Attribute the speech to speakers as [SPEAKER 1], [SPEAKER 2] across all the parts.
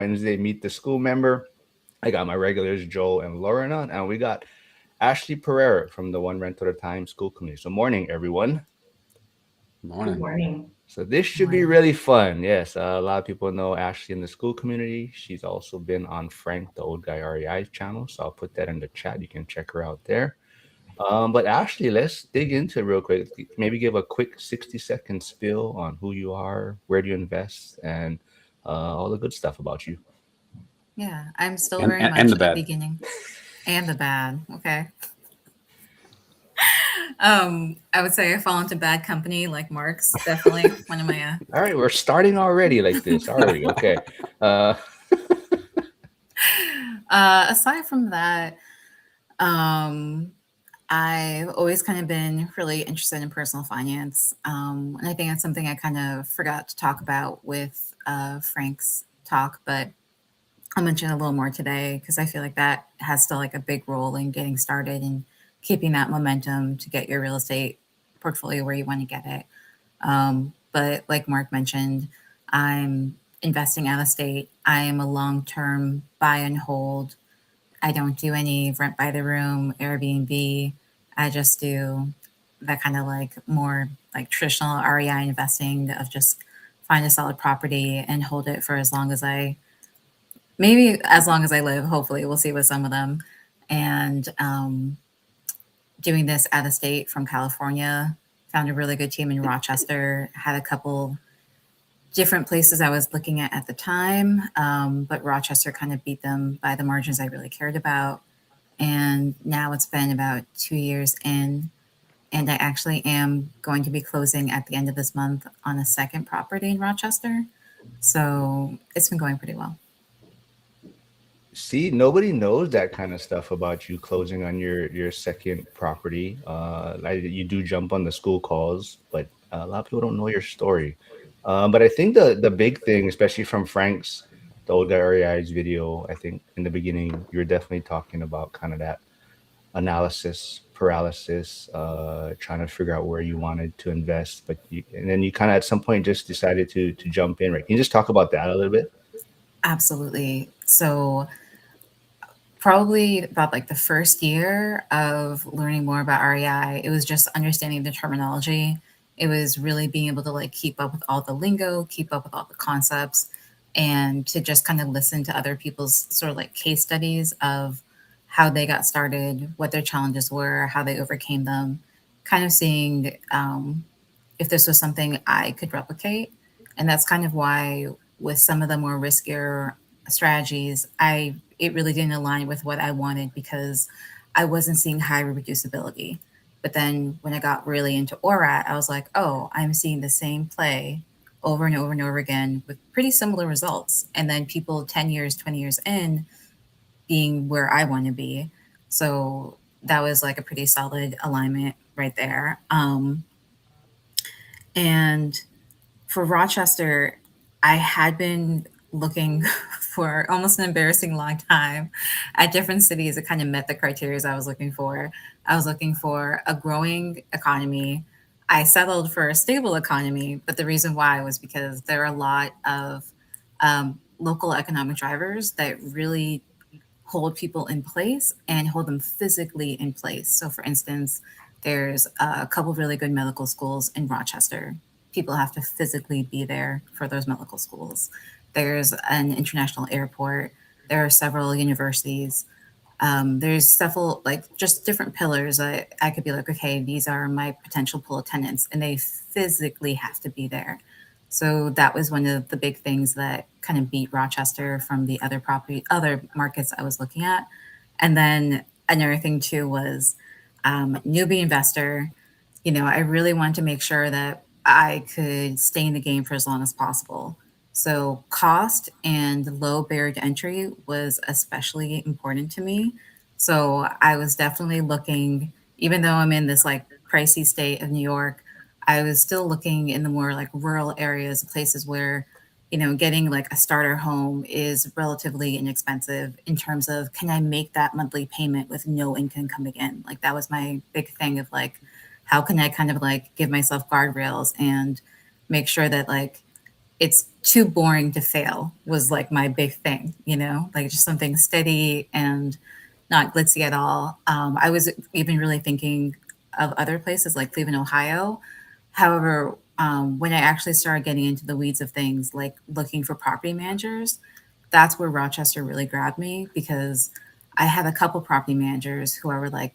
[SPEAKER 1] Wednesday Meet the School member. I got my regulars Joel and Lauren on, and we got Ashley Pereira from the One Rental at a Time School Committee. So morning, everyone.
[SPEAKER 2] Good
[SPEAKER 3] Morning.
[SPEAKER 2] morning.
[SPEAKER 1] So this should be
[SPEAKER 3] Morning.
[SPEAKER 1] really fun. Yes, a lot of people know Ashley in the school community. She's also been on Frank, the old guy REI channel. So I'll put that in the chat. You can check her out there. But Ashley, let's dig into it real quick. Maybe give a quick 60-second spiel on who you are, where do you invest, and all the good stuff about you.
[SPEAKER 3] Yeah, I'm still
[SPEAKER 2] And,
[SPEAKER 3] very
[SPEAKER 2] and and
[SPEAKER 3] much
[SPEAKER 2] the
[SPEAKER 3] a
[SPEAKER 2] bad.
[SPEAKER 3] beginning and the bad. Okay. I would say I fall into bad company like Mark's. Definitely one of my
[SPEAKER 1] All right, we're starting already like this, are we? Okay. Uh,
[SPEAKER 3] aside from that, um I've always kind of been really interested in personal finance. And I think that's something I kind of forgot to talk about with Frank's talk, but I'll mention a little more today because I feel like that has still like a big role in getting started and keeping that momentum to get your real estate portfolio where you want to get it. But like Mark mentioned, I'm investing out of state. I am a long term buy and hold. I don't do any rent by the room, Airbnb. I just do that kind of like more like traditional REI investing of just find a solid property and hold it for as long as maybe as long as I live. Hopefully, we'll see with some of them. And doing this out of state from California, found a really good team in Rochester, had a couple different places I was looking at the time, but Rochester kind of beat them by the margins I really cared about. And now it's been about 2 years in, and I actually am going to be closing at the end of this month on a second property in Rochester. So it's been going pretty well.
[SPEAKER 1] See, nobody knows that kind of stuff about you closing on your second property. Like you do jump on the school calls, but a lot of people don't know your story. But I think the big thing, especially from Frank's the old guy REI's video, I think in the beginning you were definitely talking about kind of that analysis paralysis, trying to figure out where you wanted to invest, but and then you kind of at some point just decided to jump in. Right? Can you just talk about that a little bit?
[SPEAKER 3] Absolutely. So probably about like the first year of learning more about REI, it was just understanding the terminology. It was really being able to like keep up with all the lingo, keep up with all the concepts, and to just kind of listen to other people's sort of like case studies of how they got started, what their challenges were, how they overcame them, kind of seeing if this was something I could replicate. And that's kind of why with some of the more riskier strategies, I it really didn't align with what I wanted because I wasn't seeing high reproducibility. But then when I got really into ORAT, I was like, oh, I'm seeing the same play over and over and over again with pretty similar results. And then people 10 years, 20 years in being where I want to be. So that was like a pretty solid alignment right there. And for Rochester, I had been looking for almost an embarrassing long time at different cities that kind of met the criteria I was looking for. I was looking for a growing economy. I settled for a stable economy, but the reason why was because there are a lot of local economic drivers that really hold people in place and hold them physically in place. So, for instance, there's a couple of really good medical schools in Rochester. People have to physically be there for those medical schools. There's an international airport. There are several universities. There's several, like, just different pillars that I could be like, okay, these are my potential pool attendants, and they physically have to be there. So that was one of the big things that kind of beat Rochester from the other markets I was looking at. And then another thing too was newbie investor. You know, I really wanted to make sure that I could stay in the game for as long as possible. So cost and low barrier to entry was especially important to me. So I was definitely looking, even though I'm in this like pricey state of New York, I was still looking in the more like rural areas, places where, you know, getting like a starter home is relatively inexpensive in terms of can I make that monthly payment with no income coming in? Like that was my big thing of like, how can I kind of like give myself guardrails and make sure that like it's too boring to fail was like my big thing, like just something steady and not glitzy at all. I was even really thinking of other places like Cleveland, Ohio. However, when I actually started getting into the weeds of things, like looking for property managers, that's where Rochester really grabbed me because I had a couple property managers who I were like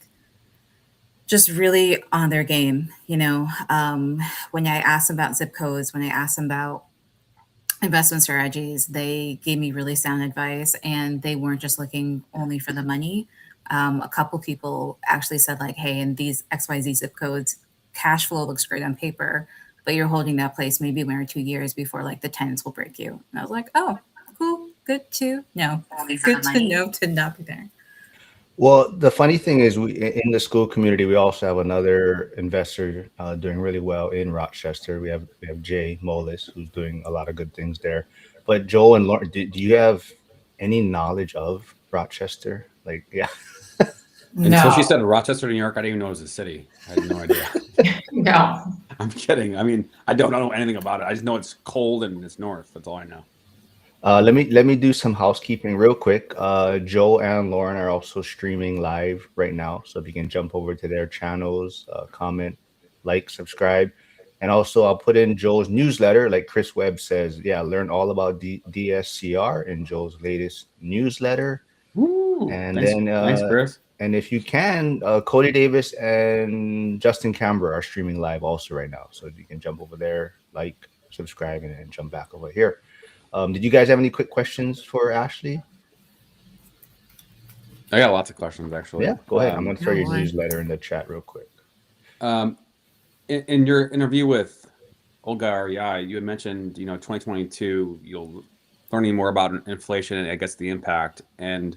[SPEAKER 3] just really on their game. When I asked them about zip codes, when I asked them about investment strategies, they gave me really sound advice and they weren't just looking only for the money. A couple people actually said, like, hey, in these XYZ zip codes, cash flow looks great on paper, but you're holding that place maybe 1 or 2 years before like the tenants will break you. And I was like, oh, cool, good to know. Good to know to not be there.
[SPEAKER 1] Well, the funny thing is, in the school community, we also have another investor doing really well in Rochester. We have Jay Molis, who's doing a lot of good things there. But Joel and Lauren, do you have any knowledge of Rochester? Like, yeah.
[SPEAKER 2] Until she
[SPEAKER 4] No,
[SPEAKER 2] said Rochester, New York, I didn't even know it was a city. I had no idea.
[SPEAKER 4] no.
[SPEAKER 2] I'm kidding. I mean, I don't know anything about it. I just know it's cold and it's north. That's all I know.
[SPEAKER 1] Let me do some housekeeping real quick. Joe and Lauren are also streaming live right now, so if you can jump over to their channels, comment, like, subscribe, and also I'll put in Joe's newsletter. Like Chris Webb says, yeah, learn all about DSCR in Joe's latest newsletter.
[SPEAKER 2] Woo!
[SPEAKER 1] And
[SPEAKER 2] Thanks,
[SPEAKER 1] then,
[SPEAKER 2] thanks, Chris.
[SPEAKER 1] and if you can, Cody Davis and Justin Camber are streaming live also right now, so you can jump over there, like, subscribe, and then jump back over here. Did you guys have any quick questions for Ashley?
[SPEAKER 2] I got lots of questions actually.
[SPEAKER 1] Yeah, go ahead. I'm going to throw
[SPEAKER 3] Oh,
[SPEAKER 1] your
[SPEAKER 3] Lord.
[SPEAKER 1] newsletter in the chat real quick.
[SPEAKER 2] In your interview with Olga REI, you had mentioned, 2022, you'll learning more about inflation and I guess the impact. And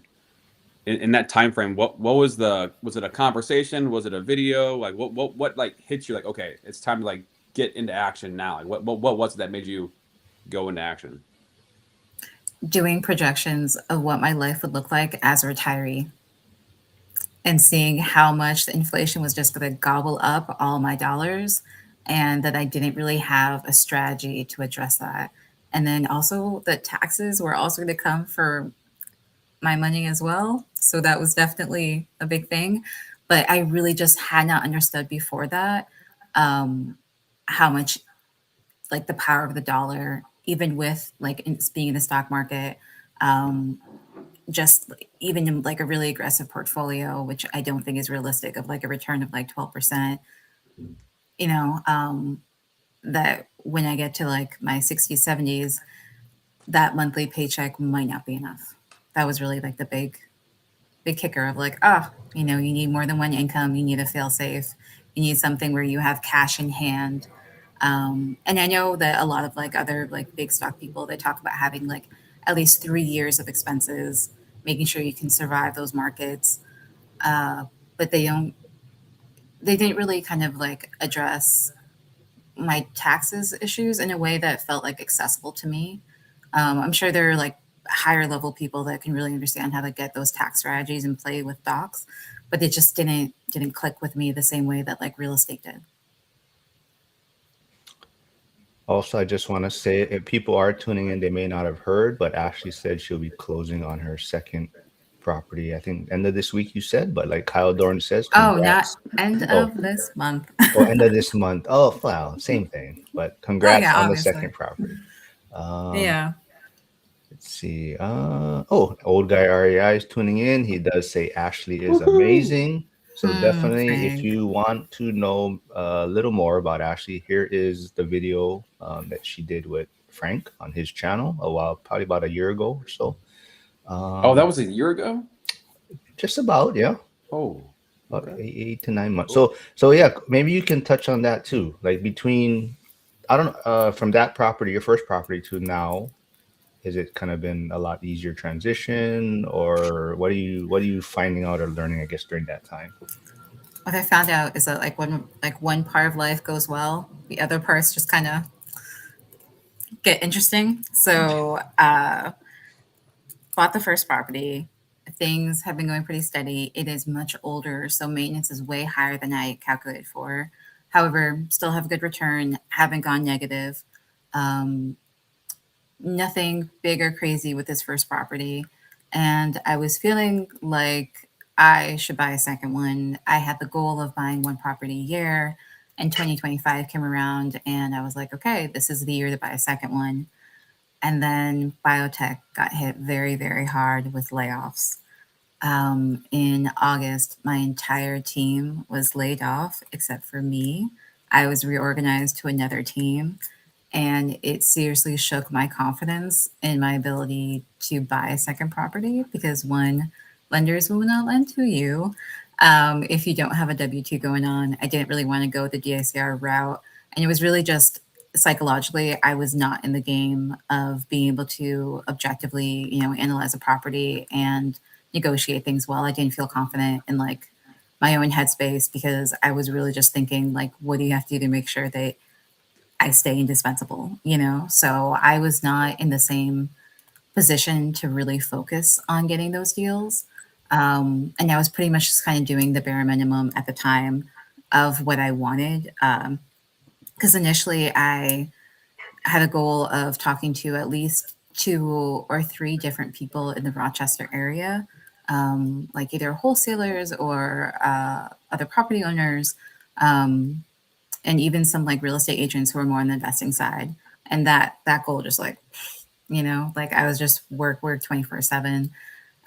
[SPEAKER 2] in that time frame, what was it a conversation? Was it a video? Like what like hit you like, okay, it's time to like get into action now? Like what was it that made you go into action?
[SPEAKER 3] Doing projections of what my life would look like as a retiree and seeing how much the inflation was just going to gobble up all my dollars and that I didn't really have a strategy to address that. And then also the taxes were also going to come for my money as well. So that was definitely a big thing. But I really just had not understood before that um, how much like the power of the dollar, even with like being in the stock market, um, just even in like a really aggressive portfolio, which I don't think is realistic, of like a return of like 12%, you know, um, that when I get to like my 60s, 70s, that monthly paycheck might not be enough. That was really like the big kicker of like, you need more than one income, you need a fail safe, you need something where you have cash in hand. And I know that a lot of like other like big stock people, they talk about having like at least 3 years of expenses, making sure you can survive those markets. Uh, but they didn't really kind of like address my taxes issues in a way that felt like accessible to me. I'm sure there are like higher level people that can really understand how to get those tax strategies and play with docs, but it just didn't click with me the same way that like real estate did.
[SPEAKER 1] Also, I just want to say, if people are tuning in, they may not have heard, but Ashley said she'll be closing on her second property. I think end of this week, you said, but like Kyle Dorn says,
[SPEAKER 3] Oh, not
[SPEAKER 1] congrats.
[SPEAKER 3] end
[SPEAKER 1] Oh,
[SPEAKER 3] of this month.
[SPEAKER 1] end of this month. Oh, wow, same thing. But
[SPEAKER 3] Oh
[SPEAKER 1] congrats
[SPEAKER 3] yeah,
[SPEAKER 1] on the
[SPEAKER 3] obviously.
[SPEAKER 1] second property. Um,
[SPEAKER 3] Yeah.
[SPEAKER 1] let's see. Old guy REI is tuning in. He does say Ashley is
[SPEAKER 2] Woohoo!
[SPEAKER 1] amazing. So definitely, if
[SPEAKER 3] Frank.
[SPEAKER 1] you want to know a little more about Ashley, here is the video that she did with Frank on his channel probably about a year ago or so.
[SPEAKER 2] Oh, that was a year ago?
[SPEAKER 1] Just about, yeah,
[SPEAKER 2] Oh,
[SPEAKER 1] about
[SPEAKER 2] okay.
[SPEAKER 1] 8 to 9 months.
[SPEAKER 2] Cool.
[SPEAKER 1] So yeah, maybe you can touch on that too. Like between, I don't know, from that property, your first property to now, has it kind of been a lot easier transition, or what are you finding out or learning, I guess, during that time?
[SPEAKER 3] What I found out is that like when like one part of life goes well, the other parts just kind of get interesting. So bought the first property. Things have been going pretty steady. It is much older, so maintenance is way higher than I calculated for. However, still have a good return, haven't gone negative. Um, nothing big or crazy with this first property. And I was feeling like I should buy a second one. I had the goal of buying one property a year, and 2025 came around, and I was like, okay, this is the year to buy a second one. And then biotech got hit very, very hard with layoffs. In August, my entire team was laid off except for me. I was reorganized to another team, and it seriously shook my confidence in my ability to buy a second property because one, lenders will not lend to you if you don't have a W 2 going on. I didn't really want to go the DICR route. And it was really just psychologically, I was not in the game of being able to objectively, analyze a property and negotiate things well. I didn't feel confident in like my own headspace because I was really just thinking like, what do you have to do to make sure that I stay indispensable? So I was not in the same position to really focus on getting those deals. And I was pretty much just kind of doing the bare minimum at the time of what I wanted. Because initially I had a goal of talking to at least 2 or 3 different people in the Rochester area, like either wholesalers or other property owners, and even some like real estate agents who are more on the investing side. And that goal just like, like I was just work 24/7,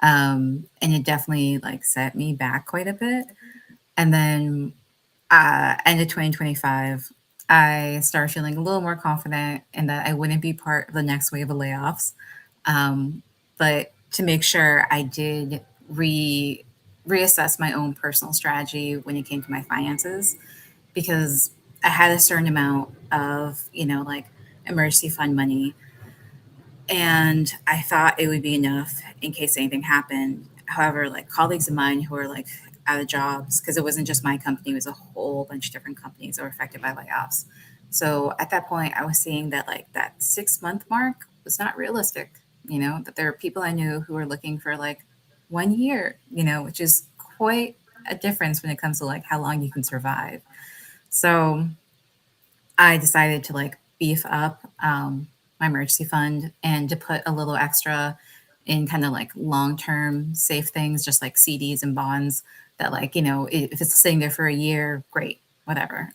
[SPEAKER 3] and it definitely like set me back quite a bit. And then end of 2025, I started feeling a little more confident and that I wouldn't be part of the next wave of layoffs. But to make sure I did reassess my own personal strategy when it came to my finances, because I had a certain amount of, like emergency fund money, and I thought it would be enough in case anything happened. However, like colleagues of mine who are like out of jobs, because it wasn't just my company, it was a whole bunch of different companies that were affected by layoffs. So at that point, I was seeing that like that 6 month mark was not realistic, that there are people I knew who were looking for like 1 year, which is quite a difference when it comes to like how long you can survive. So I decided to like beef up my emergency fund and to put a little extra in kind of like long term safe things, just like CDs and bonds that, like, if it's sitting there for a year, great, whatever.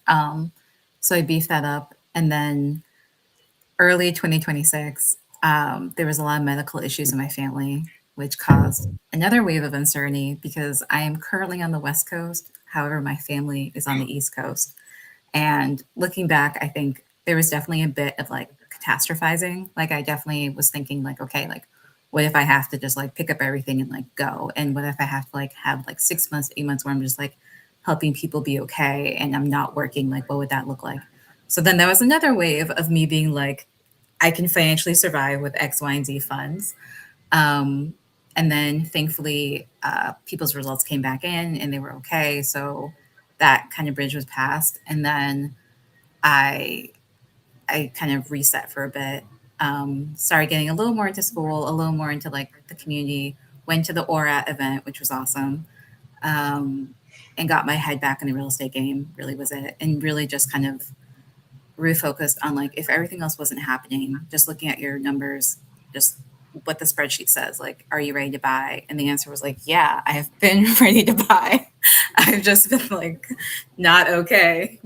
[SPEAKER 3] So I beefed that up. And then early 2026, there was a lot of medical issues in my family, which caused another wave of uncertainty because I am currently on the West Coast. However, my family is on the East Coast. And looking back, I think there was definitely a bit of like catastrophizing. Like I definitely was thinking like, okay, like what if I have to just like pick up everything and like go? And what if I have to like have like 6 months, 8 months where I'm just like helping people be okay and I'm not working? Like, what would that look like? So then there was another wave of me being like, I can financially survive with X, Y, and Z funds. Um, and then thankfully, people's results came back in and they were okay. So that kind of bridge was passed. And then I I kind of reset for a bit. Started getting a little more into school, a little more into like the community. Went to the ORAT event, which was awesome, um, and got my head back in the real estate game. Really was it, and really just kind of refocused on like if everything else wasn't happening, just looking at your numbers, just what the spreadsheet says. Like, are you ready to buy? And the answer was like, yeah, I have been ready to buy. I've just been like not okay.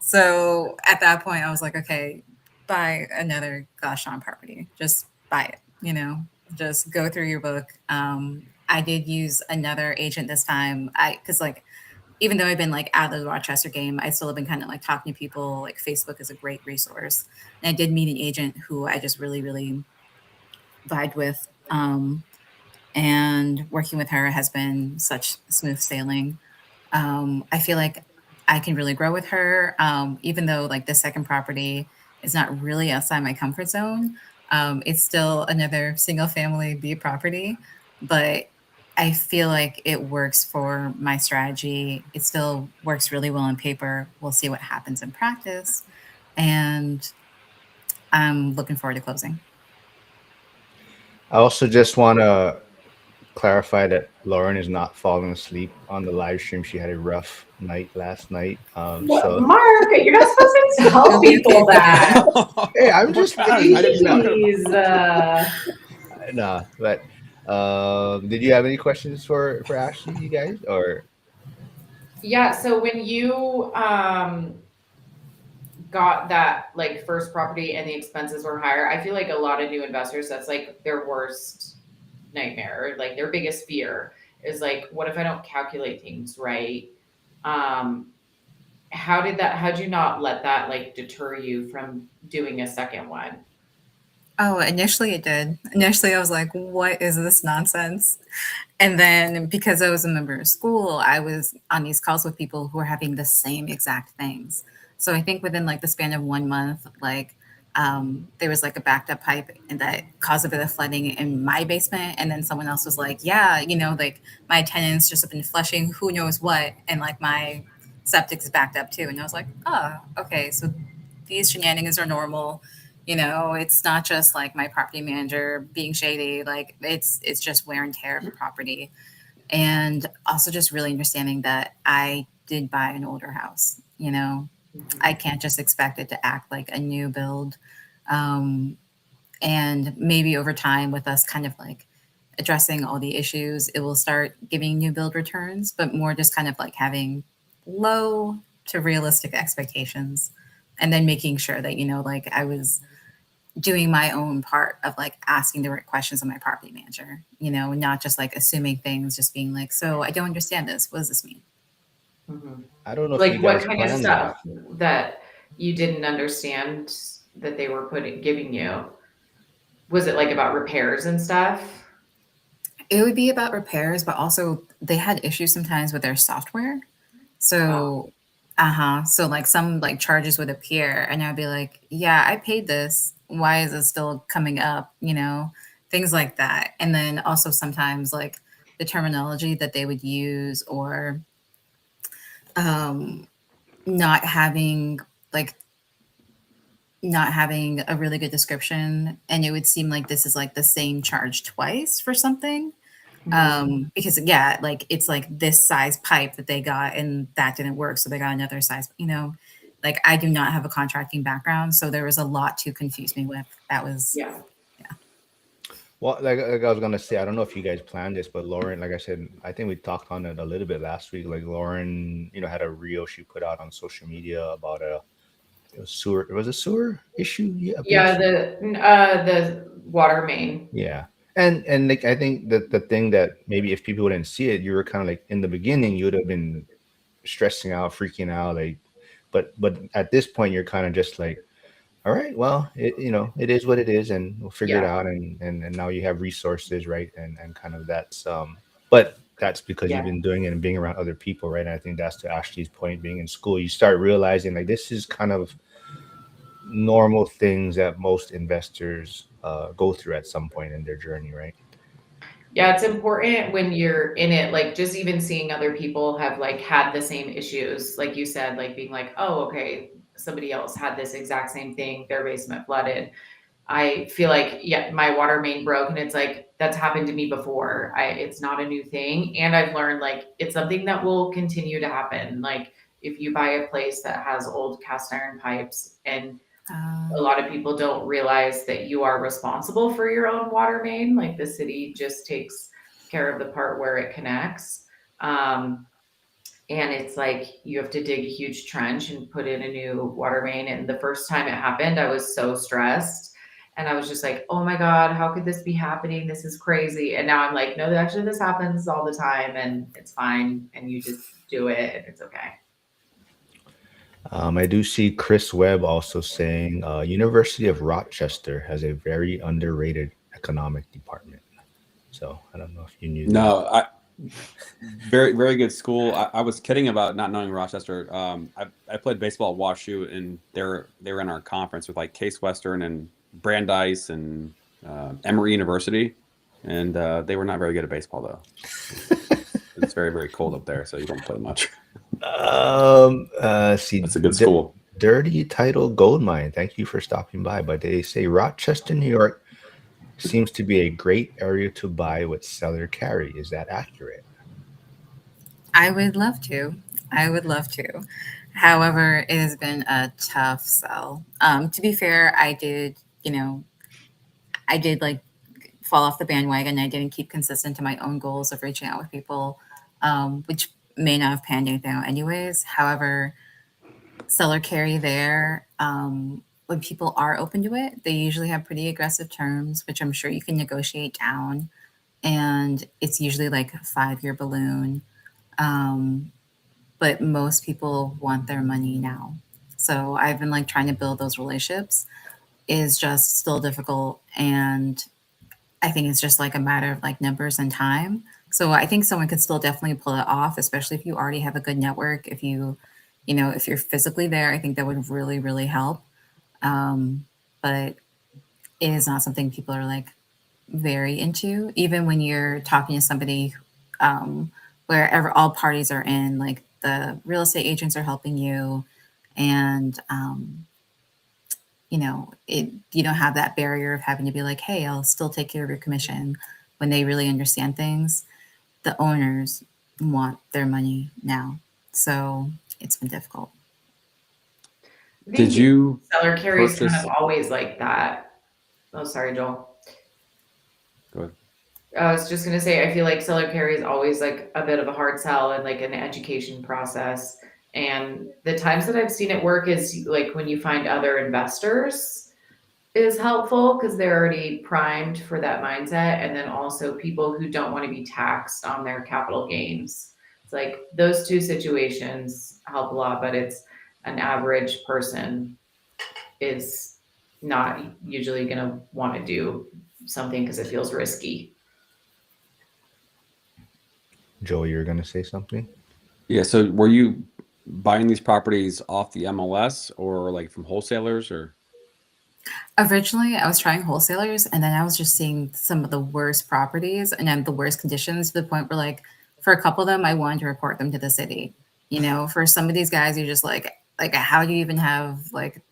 [SPEAKER 3] So at that point, I was like, okay, buy another Gashon property. Just buy it. Just go through your book. I did use another agent this time. Because like even though I've been like out of the Rochester game, I still have been kind of like talking to people. Like Facebook is a great resource. And I did meet an agent who I just really, really vibed with. And working with her has been such smooth sailing. I feel like I can really grow with her, even though like the second property is not really outside my comfort zone. It's still another single family B property, but I feel like it works for my strategy. It still works really well on paper. We'll see what happens in practice. And I'm looking forward to closing.
[SPEAKER 1] I also just want to clarify that Lauren is not falling asleep on the live stream. She had a rough night last night.
[SPEAKER 4] What,
[SPEAKER 1] So
[SPEAKER 4] Mark, you're not supposed to tell
[SPEAKER 3] It'll be
[SPEAKER 4] people
[SPEAKER 3] okay.
[SPEAKER 4] that.
[SPEAKER 1] hey, I'm
[SPEAKER 2] Oh,
[SPEAKER 1] just
[SPEAKER 2] gosh, I didn't know.
[SPEAKER 4] Jeez.
[SPEAKER 1] nah. But did you have any questions for Ashley, you guys, or?
[SPEAKER 4] Yeah, so when you got that like first property and the expenses were higher, I feel like a lot of new investors, that's like their worst nightmare, like their biggest fear is like, what if I don't calculate things right? How'd you not let that like deter you from doing a second one?
[SPEAKER 3] Oh, initially it did. Initially, I was like, what is this nonsense? And then because I was a member of school, I was on these calls with people who were having the same exact things. So I think within like the span of 1 month, like there was like a backed up pipe and that caused a bit of flooding in my basement. And then someone else was like, yeah, like my tenants just have been flushing who knows what. And like my septic is backed up too. And I was like, oh, okay. So these shenanigans are normal. It's not just like my property manager being shady. Like it's just wear and tear of the property. And also just really understanding that I did buy an older house. I can't just expect it to act like a new build. And maybe over time with us kind of like addressing all the issues, it will start giving new build returns, but more just kind of like having low to realistic expectations. And then making sure that, like I was doing my own part of like asking the right questions of my property manager, not just like assuming things, just being like, so I don't understand this. What does this mean?
[SPEAKER 4] Mm-hmm.
[SPEAKER 1] I don't know if
[SPEAKER 4] Like
[SPEAKER 1] you
[SPEAKER 4] what
[SPEAKER 1] guys
[SPEAKER 4] kind of
[SPEAKER 1] planned
[SPEAKER 4] stuff that you didn't understand that they were giving you? Was it like about repairs and stuff?
[SPEAKER 3] It would be about repairs, but also they had issues sometimes with their software. So, so like some like charges would appear and I'd be like, yeah, I paid this. Why is it still coming up? Things like that. And then also sometimes like the terminology that they would use or not having like not having a really good description, and it would seem like this is like the same charge twice for something. Because yeah, like it's like this size pipe that they got and that didn't work, so they got another size. Like I do not have a contracting background, so there was a lot to confuse me with. That was
[SPEAKER 4] Yeah.
[SPEAKER 1] Well, like I was gonna say, I don't know if you guys planned this, but Lauren, like I said, I think we talked on it a little bit last week. Like Lauren, had a reel she put out on social media about it was a sewer issue.
[SPEAKER 4] Yeah, the water main.
[SPEAKER 1] Yeah. And like I think that the thing that maybe if people didn't see it, you were kind of like in the beginning, you would have been stressing out, freaking out, like but at this point you're kind of just like, all right, well, it is what it is, and we'll figure it
[SPEAKER 4] Yeah.
[SPEAKER 1] out. And now you have resources, right? And kind of that's but that's because
[SPEAKER 4] Yeah.
[SPEAKER 1] you've been doing it and being around other people, right? And I think that's to Ashley's point, being in school, you start realizing like this is kind of normal things that most investors go through at some point in their journey, right?
[SPEAKER 4] Yeah, it's important when you're in it, like just even seeing other people have like had the same issues, like you said, like being like, oh, okay, somebody else had this exact same thing, their basement flooded. I feel like, yeah, my water main broke and it's like, that's happened to me before. It's not a new thing. And I've learned like, it's something that will continue to happen. Like if you buy a place that has old cast iron pipes, and a lot of people don't realize that you are responsible for your own water main. Like the city just takes care of the part where it connects. And it's like you have to dig a huge trench and put in a new water main. And the first time it happened, I was so stressed. And I was just like, oh my God, how could this be happening? This is crazy. And now I'm like, no, actually, this happens all the time and it's fine. And you just do it and it's okay.
[SPEAKER 1] I do see Chris Webb also saying University of Rochester has a very underrated economic department. So I don't know if you knew that.
[SPEAKER 2] No, very, very good school. I was kidding about not knowing Rochester. I played baseball at WashU, and they were in our conference with like Case Western and Brandeis and Emory University, and they were not very good at baseball though. It's very, very cold up there, so you don't play much.
[SPEAKER 1] See,
[SPEAKER 2] That's a good school.
[SPEAKER 1] Dirty Title Gold Mine. Thank you for stopping by. But they say Rochester, New York seems to be a great area to buy with seller carry. Is that accurate?
[SPEAKER 3] I would love to. I would love to. However, it has been a tough sell. To be fair, I did like fall off the bandwagon. I didn't keep consistent to my own goals of reaching out with people, which may not have panned anything out anyways. However, seller carry there, when people are open to it, they usually have pretty aggressive terms, which I'm sure you can negotiate down. And it's usually like a 5-year balloon. Um, but most people want their money now. So I've been like trying to build those relationships is just still difficult. And I think it's just like a matter of like numbers and time. So I think someone could still definitely pull it off, especially if you already have a good network. If you're physically there, I think that would really, really help. But it is not something people are like very into, even when you're talking to somebody wherever all parties are in, like the real estate agents are helping you, and you don't have that barrier of having to be like, hey, I'll still take care of your commission when they really understand things. The owners want their money now. So it's been difficult.
[SPEAKER 4] I
[SPEAKER 2] Did
[SPEAKER 4] think
[SPEAKER 2] you
[SPEAKER 4] seller carry is kind
[SPEAKER 2] purchase?
[SPEAKER 4] of always like that. Oh, sorry, Joel.
[SPEAKER 2] Go ahead.
[SPEAKER 4] I was just gonna say, I feel like seller carry is always like a bit of a hard sell and like an education process. And the times that I've seen it work is like when you find other investors is helpful because they're already primed for that mindset. And then also people who don't want to be taxed on their capital gains. It's like those two situations help a lot, but it's an average person is not usually gonna want to do something because it feels risky.
[SPEAKER 1] Joe, you're going to say something?
[SPEAKER 2] Yeah. So were you buying these properties off the MLS or like from wholesalers or?
[SPEAKER 3] Originally, I was trying wholesalers, and then I was just seeing some of the worst properties and then the worst conditions to the point where, like, for a couple of them, I wanted to report them to the city. For some of these guys, you're just like, how do you even have like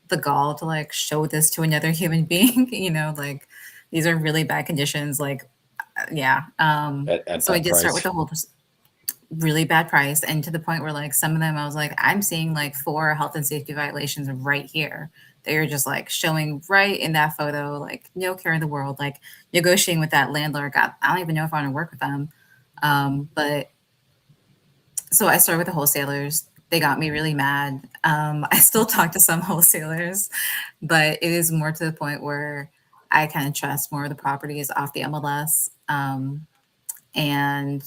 [SPEAKER 3] the gall to like show this to another human being? Like these are really bad conditions. Like, yeah.
[SPEAKER 2] At
[SPEAKER 3] So I
[SPEAKER 2] that
[SPEAKER 3] did start with
[SPEAKER 2] price.
[SPEAKER 3] the whole really bad price, and to the point where like some of them I was like, I'm seeing like 4 health and safety violations right here. They were just like showing right in that photo, like no care in the world, like negotiating with that landlord. I don't even know if I want to work with them. But so I started with the wholesalers. They got me really mad. I still talk to some wholesalers, but it is more to the point where I kind of trust more of the properties off the MLS. And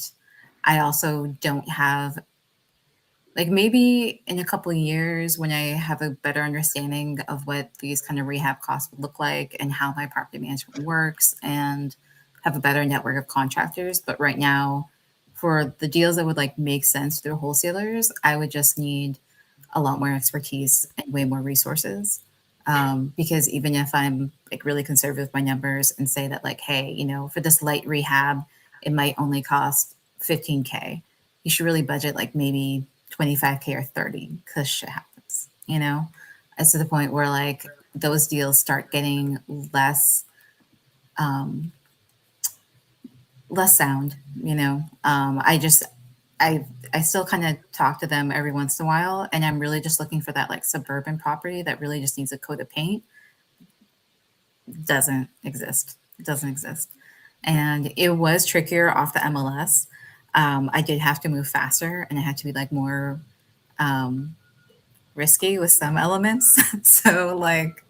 [SPEAKER 3] I also don't have, like, maybe in a couple of years when I have a better understanding of what these kind of rehab costs would look like and how my property management works and have a better network of contractors. But right now, for the deals that would like make sense through wholesalers, I would just need a lot more expertise and way more resources. Because even if I'm like really conservative with my numbers and say that like, hey, for this light rehab, it might only cost 15K. You should really budget like maybe 25K or 30 because shit happens. It's to the point where like those deals start getting um, less sound. I still kind of talk to them every once in a while, and I'm really just looking for that like suburban property that really just needs a coat of paint. Doesn't exist. It doesn't exist. And it was trickier off the MLS. I did have to move faster, and I had to be like more um, risky with some elements. So like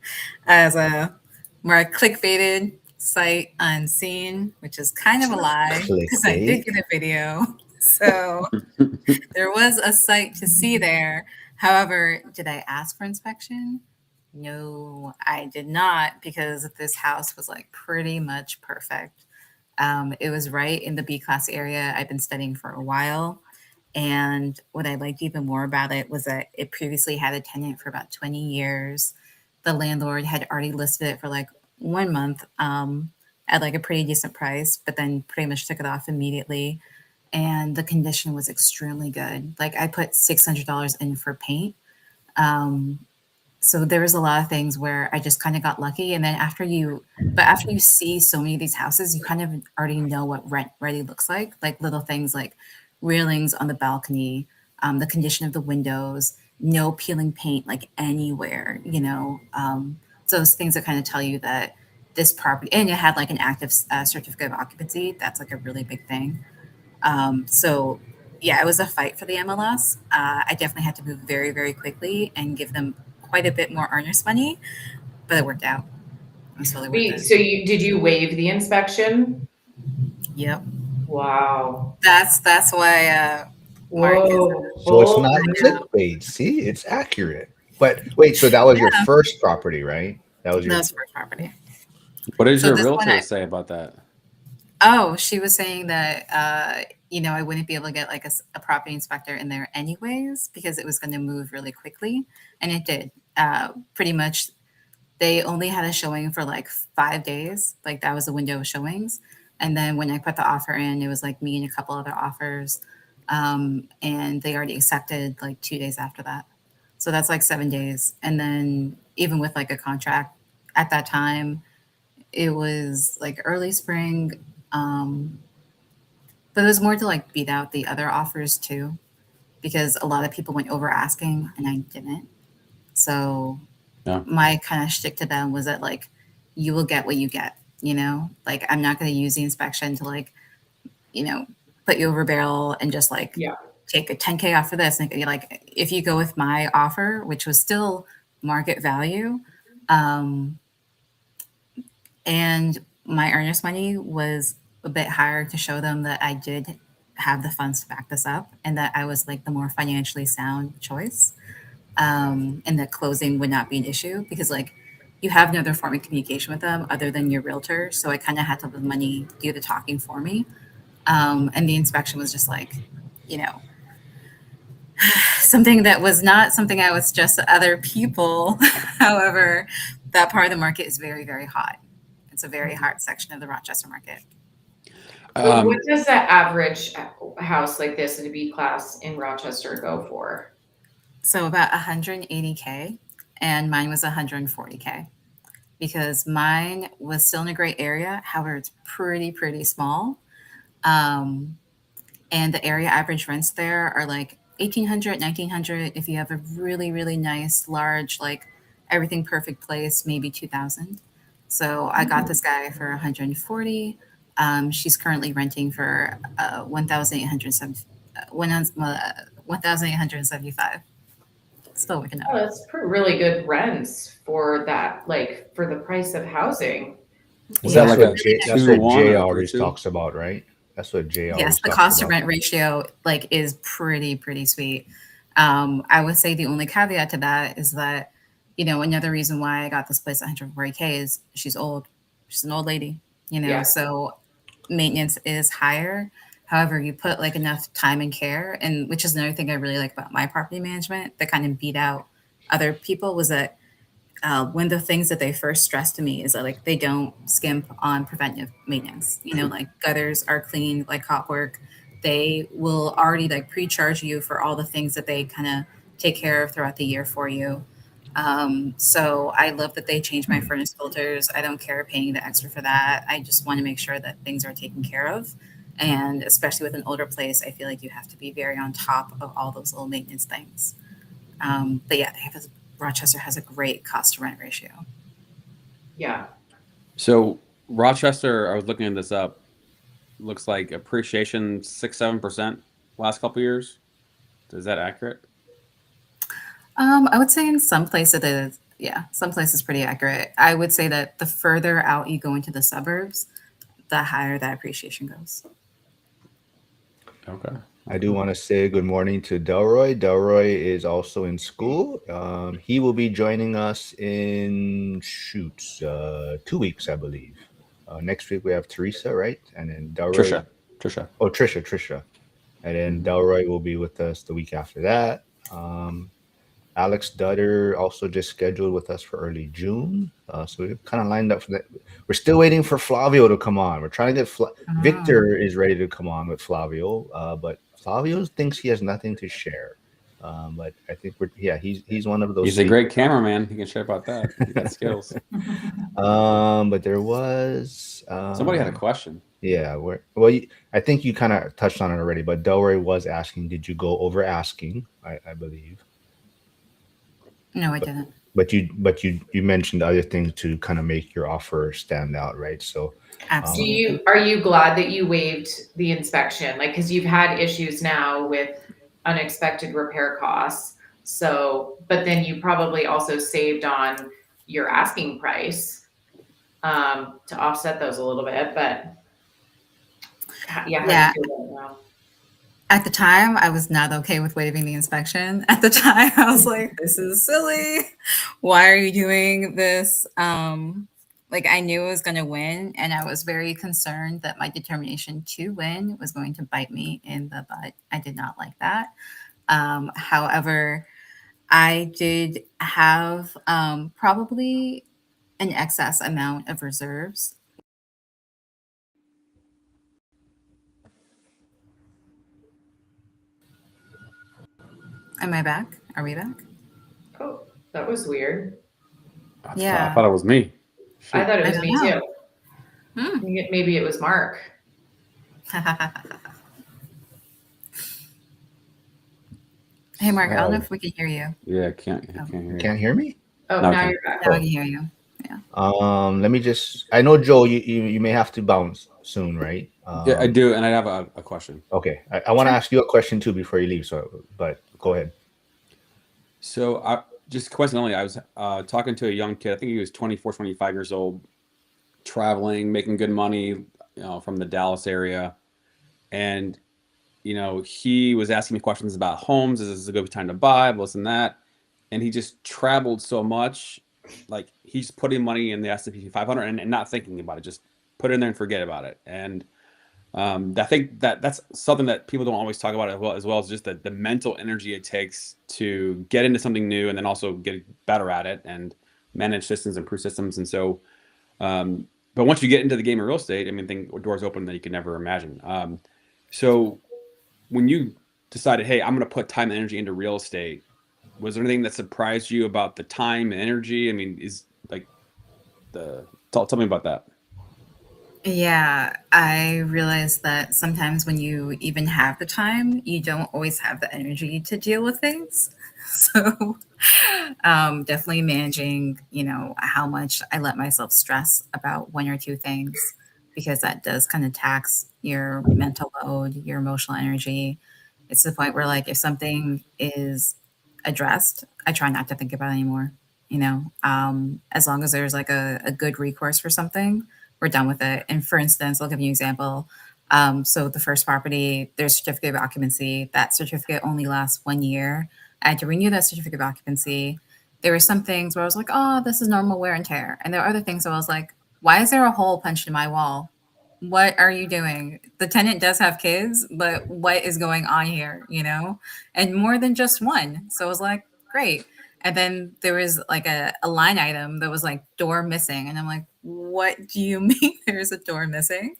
[SPEAKER 3] as a more clickbaited sight unseen, which is kind of a lie because I did
[SPEAKER 1] Clickbait.
[SPEAKER 3] get a video. So there was a site to see there. However, did I ask for inspection? No, I did not, because this house was like pretty much perfect. It was right in the B class area I've been studying for a while. And what I liked even more about it was that it previously had a tenant for about 20 years. The landlord had already listed it for like 1 month at like a pretty decent price, but then pretty much took it off immediately. And the condition was extremely good. Like I put $600 in for paint. Um, so there was a lot of things where I just kind of got lucky. And then after you see so many of these houses, you kind of already know what rent ready looks like little things like railings on the balcony, the condition of the windows, no peeling paint like anywhere, so those things that kind of tell you that this property, and it had like an active certificate of occupancy. That's like a really big thing. So yeah, it was a fight for the MLS. I definitely had to move very, very quickly and give them quite a bit more earnest money, but it worked out. It was totally worth
[SPEAKER 4] Wait,
[SPEAKER 3] it.
[SPEAKER 4] so did you waive the inspection?
[SPEAKER 3] Yep.
[SPEAKER 4] Wow.
[SPEAKER 3] That's why Mark is
[SPEAKER 4] Whoa.
[SPEAKER 1] So it's not
[SPEAKER 3] yeah.
[SPEAKER 1] clickbait. See, it's accurate. But wait, so that was your
[SPEAKER 3] Yeah.
[SPEAKER 1] first property, right? That was your
[SPEAKER 3] That was first property.
[SPEAKER 2] What does
[SPEAKER 3] So
[SPEAKER 2] your
[SPEAKER 3] this one
[SPEAKER 2] realtor
[SPEAKER 3] I-
[SPEAKER 2] say about that?
[SPEAKER 3] Oh, she was saying that I wouldn't be able to get like a property inspector in there anyways because it was going to move really quickly, and it did. Pretty much, they only had a showing for like 5 days. Like that was the window of showings, and then when I put the offer in, it was like me and a couple other offers, and they already accepted like 2 days after that. So that's like 7 days, and then even with like a contract at that time, it was like early spring. But it was more to like beat out the other offers too, because a lot of people went over asking and I didn't. So
[SPEAKER 2] Yeah.
[SPEAKER 3] my kind of shtick to them was that like you will get what you get, Like I'm not going to use the inspection to like, put you over barrel and just like
[SPEAKER 4] Yeah.
[SPEAKER 3] take a 10K off for this. And like if you go with my offer, which was still market value, and my earnest money was a bit higher to show them that I did have the funds to back this up and that I was like the more financially sound choice. And that closing would not be an issue because like you have no other form of communication with them other than your realtor. So I kind of had to have the money do the talking for me. And the inspection was just like, you know, something that was not something I was just other people. However, that part of the market is very, very hot. It's a very hot section of the Rochester market.
[SPEAKER 4] What does that average house like this in a B class in Rochester go for?
[SPEAKER 3] So about 180K, and mine was 140K because mine was still in a great area. However, it's pretty small. And the area average rents there are like 1,800, 1,900. If you have a really, really nice, large, like everything perfect place, maybe 2,000. So I got this guy for 140. She's currently renting for 1,875. Still working
[SPEAKER 4] Oh,
[SPEAKER 3] out.
[SPEAKER 4] that's really good rents for that, like for the price of housing.
[SPEAKER 2] Is
[SPEAKER 3] Yeah.
[SPEAKER 2] that like
[SPEAKER 1] That's
[SPEAKER 2] a
[SPEAKER 1] what
[SPEAKER 2] 2-1
[SPEAKER 1] Jay
[SPEAKER 2] or
[SPEAKER 1] always
[SPEAKER 2] 3-2?
[SPEAKER 1] talks about, right? That's what Jay always
[SPEAKER 3] Yes, the
[SPEAKER 1] talks
[SPEAKER 3] cost to
[SPEAKER 1] about.
[SPEAKER 3] rent ratio like is pretty sweet. I would say the only caveat to that is that, another reason why I got this place at 140K is she's old. She's an old lady,
[SPEAKER 4] Yeah.
[SPEAKER 3] so maintenance is higher. However, you put like enough time and care, and which is another thing I really like about my property management that kind of beat out other people was that one of the things that they first stressed to me is that like they don't skimp on preventive maintenance. Like gutters are clean, like hot work. They will already like pre-charge you for all the things that they kind of take care of throughout the year for you. So I love that they change my furnace filters. I don't care paying the extra for that. I just want to make sure that things are taken care of. And especially with an older place, I feel like you have to be very on top of all those little maintenance things. But yeah, Rochester has a great cost to rent ratio.
[SPEAKER 4] Yeah.
[SPEAKER 2] So Rochester, I was looking this up. Looks like appreciation 6-7% last couple years. Is that accurate?
[SPEAKER 3] I would say in some places it is. Yeah, some places pretty accurate. I would say that the further out you go into the suburbs, the higher that appreciation goes.
[SPEAKER 2] Okay.
[SPEAKER 1] I do want to say good morning to Delroy. Delroy is also in school. He will be joining us in 2 weeks, I believe. Next week we have Teresa, right? And then Delroy.
[SPEAKER 2] Trisha.
[SPEAKER 1] Oh, Trisha. And then Delroy will be with us the week after that. Alex Dutter also just scheduled with us for early June. So we're kind of lined up for that. We're still waiting for Flavio to come on. We're trying to get Victor is ready to come on with Flavio, but Flavio thinks he has nothing to share. But I think he's one of those.
[SPEAKER 2] He's a great cameraman. He can share about that. He got skills.
[SPEAKER 1] But there was
[SPEAKER 2] Somebody had a question.
[SPEAKER 1] yeah, I think you kind of touched on it already, but Delray was asking, did you go over asking? I believe.
[SPEAKER 3] No, I didn't.
[SPEAKER 1] But you mentioned other things to kind of make your offer stand out, right? So
[SPEAKER 3] Absolutely.
[SPEAKER 4] Are you glad that you waived the inspection? Like, because you've had issues now with unexpected repair costs. So, but then you probably also saved on your asking price to offset those a little bit. But yeah, how do you feel about it now?
[SPEAKER 3] At the time, I was not okay with waiving the inspection. At the time, I was like, this is silly. Why are you doing this? Like, I knew I was going to win, and I was very concerned that my determination to win was going to bite me in the butt. I did not like that. However, I did have probably an excess amount of reserves. Am I back? Are we back?
[SPEAKER 4] Oh, that was weird.
[SPEAKER 3] Yeah.
[SPEAKER 2] I thought it was me.
[SPEAKER 4] I thought it
[SPEAKER 3] I
[SPEAKER 4] was
[SPEAKER 3] don't
[SPEAKER 4] me
[SPEAKER 3] know.
[SPEAKER 4] too. Maybe it was Mark.
[SPEAKER 3] Hey, Mark, I don't know if we can hear you.
[SPEAKER 2] Yeah, I can't hear you.
[SPEAKER 1] can't hear me.
[SPEAKER 4] Oh,
[SPEAKER 2] No,
[SPEAKER 4] now
[SPEAKER 2] okay.
[SPEAKER 4] you're back.
[SPEAKER 3] Now I can hear you.
[SPEAKER 1] Let me just. I know Joe. You may have to bounce soon, right?
[SPEAKER 2] Yeah, I do, and I have a question.
[SPEAKER 1] Okay, I want to
[SPEAKER 3] Sure.
[SPEAKER 1] ask you a question too before you leave. So, but go ahead.
[SPEAKER 2] So I just coincidentally, I was talking to a young kid. I think he was 24, 25 years old, traveling, making good money, from the Dallas area. And, he was asking me questions about homes. Is this a good time to buy? This and that. And he just traveled so much. Like, he's putting money in the S&P 500 and not thinking about it. Just put it in there and forget about it. And I think that's something that people don't always talk about as well as just the mental energy it takes to get into something new and then also get better at it and manage systems, improve systems. And so, but once you get into the game of real estate, I mean, doors open that you can never imagine. So when you decided, hey, I'm going to put time and energy into real estate, was there anything that surprised you about the time and energy? I mean, tell me about that.
[SPEAKER 3] Yeah, I realized that sometimes when you even have the time, you don't always have the energy to deal with things. So, definitely managing, how much I let myself stress about one or two things, because that does kind of tax your mental load, your emotional energy. It's the point where, like, if something is addressed, I try not to think about it anymore. As long as there's like a good recourse for something, we're done with it. And for instance, I'll give you an example. So the first property, there's certificate of occupancy. That certificate only lasts 1 year. I had to renew that certificate of occupancy. There were some things where I was like, oh, this is normal wear and tear. And there are other things where I was like, why is there a hole punched in my wall? What are you doing? The tenant does have kids, but what is going on here, And more than just one. So I was like, great. And then there was like a line item that was like door missing. And I'm like, what do you mean there's a door missing?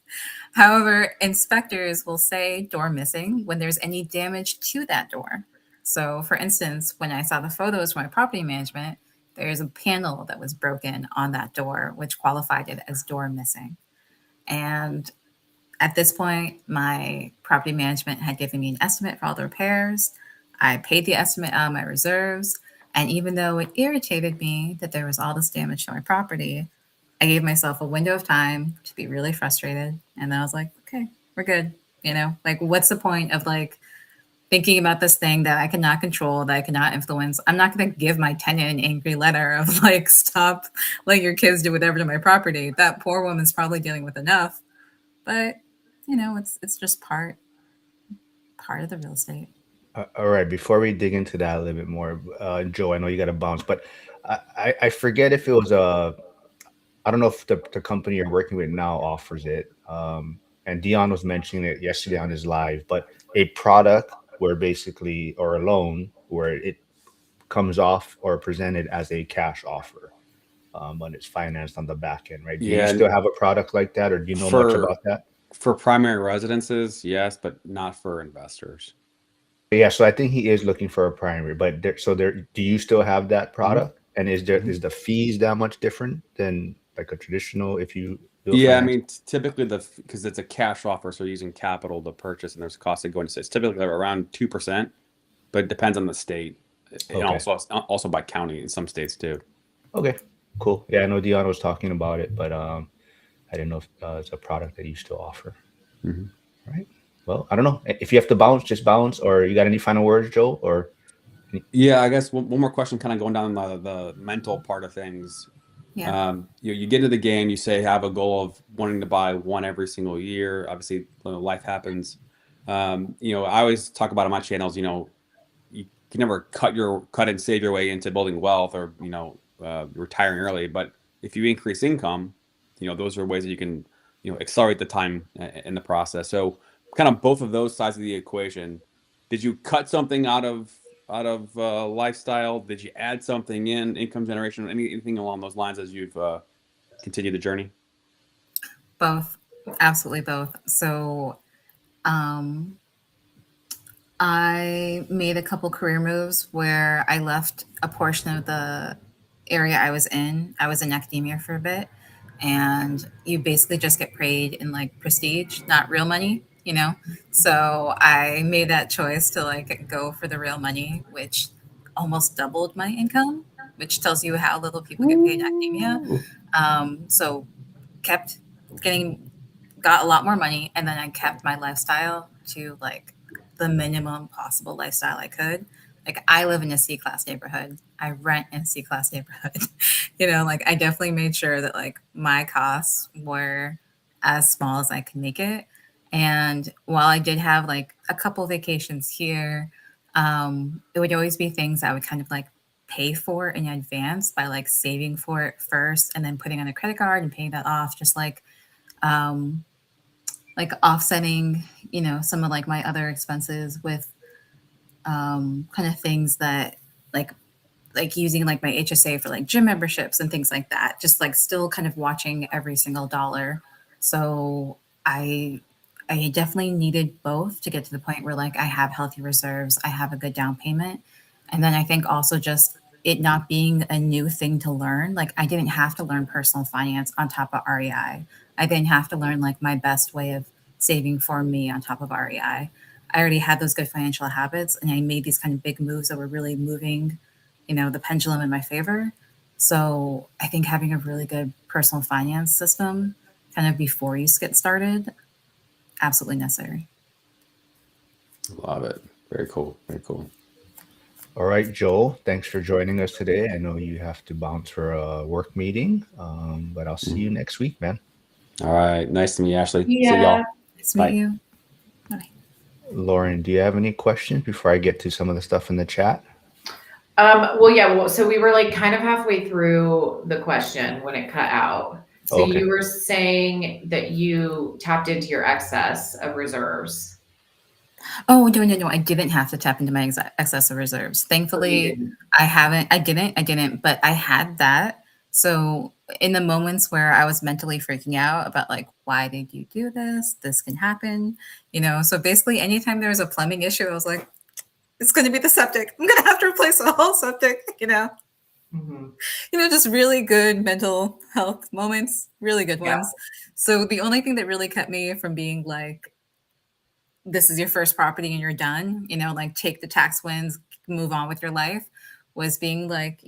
[SPEAKER 3] However, inspectors will say door missing when there's any damage to that door. So for instance, when I saw the photos from my property management, there's a panel that was broken on that door, which qualified it as door missing. And at this point, my property management had given me an estimate for all the repairs. I paid the estimate out of my reserves. And even though it irritated me that there was all this damage to my property, I gave myself a window of time to be really frustrated. And then I was like, okay, we're good. Like, what's the point of like thinking about this thing that I cannot control, that I cannot influence? I'm not going to give my tenant an angry letter of like, stop letting your kids do whatever to my property. That poor woman's probably dealing with enough. But it's just part of the real estate.
[SPEAKER 1] All right. Before we dig into that a little bit more, Joe, I know you got to bounce, but I forget if it was I don't know if the company you're working with now offers it. And Dion was mentioning it yesterday on his live, but a product where basically, or a loan where it comes off or presented as a cash offer, when it's financed on the back end, right? Do you still have a product like that, or do you know much about that?
[SPEAKER 2] For primary residences, yes, but not for investors.
[SPEAKER 1] Yeah, so I think he is looking for a primary, but do you still have that product? And is the fees that much different than like a traditional if you do a
[SPEAKER 2] Yeah, I
[SPEAKER 1] finance?
[SPEAKER 2] mean, typically because it's a cash offer, so using capital to purchase, and there's costs that go into it. It's typically around 2%, but it depends on the state, and
[SPEAKER 1] Okay.
[SPEAKER 2] also by county in some states too.
[SPEAKER 1] Okay, cool. Yeah, I know Dion was talking about it, but I didn't know if it's a product that you still offer.
[SPEAKER 2] Mhm.
[SPEAKER 1] All right. Well, I don't know. If you have to bounce, just bounce. Or you got any final words, Joe? Or
[SPEAKER 2] Yeah, I guess one more question, kind of going down the mental part of things.
[SPEAKER 3] Yeah.
[SPEAKER 2] You get into the game, you say have a goal of wanting to buy one every single year. Obviously, life happens. I always talk about on my channels, you can never cut and save your way into building wealth or retiring early. But if you increase income, those are ways that you can accelerate the time in the process. So kind of both of those sides of the equation. Did you cut something out of lifestyle? Did you add something in income generation? Anything along those lines as you've continued the journey?
[SPEAKER 3] Both. Absolutely both. So um, I made a couple career moves where I left a portion of the area I was in. I was in academia for a bit, and you basically just get paid in like prestige, not real money, you know? So I made that choice to like go for the real money, which almost doubled my income, which tells you how little people get paid in academia.
[SPEAKER 2] Ooh.
[SPEAKER 3] So kept getting got a lot more money, and then I kept my lifestyle to like the minimum possible lifestyle I could. Like I live in a C class neighborhood. I rent in a C class neighborhood. Like I definitely made sure that like my costs were as small as I could make it. And while I did have like a couple vacations here, it would always be things I would kind of like pay for in advance by like saving for it first and then putting on a credit card and paying that off, just um, like offsetting, some of like my other expenses with kind of things that like using like my HSA for like gym memberships and things like that. Just like still kind of watching every single dollar. So I I definitely needed both to get to the point where like I have healthy reserves, I have a good down payment. And then I think also just it not being a new thing to learn. Like I didn't have to learn personal finance on top of REI. I didn't have to learn like my best way of saving for me on top of REI. I already had those good financial habits and I made these kind of big moves that were really moving, the pendulum in my favor. So I think having a really good personal finance system kind of before you get started, absolutely necessary.
[SPEAKER 2] Love it. Very cool. Very cool.
[SPEAKER 1] all right, Joel. Thanks for joining us today. I know you have to bounce for a work meeting, but I'll see you next week, man.
[SPEAKER 2] All right. Nice to meet you, Ashley. See
[SPEAKER 4] Yeah.
[SPEAKER 2] y'all.
[SPEAKER 3] Nice to
[SPEAKER 2] Bye.
[SPEAKER 3] meet you. Bye.
[SPEAKER 1] Lauren, do you have any questions before I get to some of the stuff in the chat?
[SPEAKER 4] So we were like kind of halfway through the question when it cut out. So
[SPEAKER 1] Okay.
[SPEAKER 4] you were saying that you tapped into your excess of reserves.
[SPEAKER 3] Oh, no. I didn't have to tap into my excess of reserves. Thankfully, I didn't, but I had that. So in the moments where I was mentally freaking out about like, why did you do this? This can happen, So basically, anytime there was a plumbing issue, I was like, it's going to be the septic. I'm going to have to replace the whole septic,
[SPEAKER 4] Mhm.
[SPEAKER 3] just really good mental health moments, really good
[SPEAKER 4] Yeah.
[SPEAKER 3] ones. So the only thing that really kept me from being like, this is your first property and you're done, like take the tax wins, move on with your life, was being like,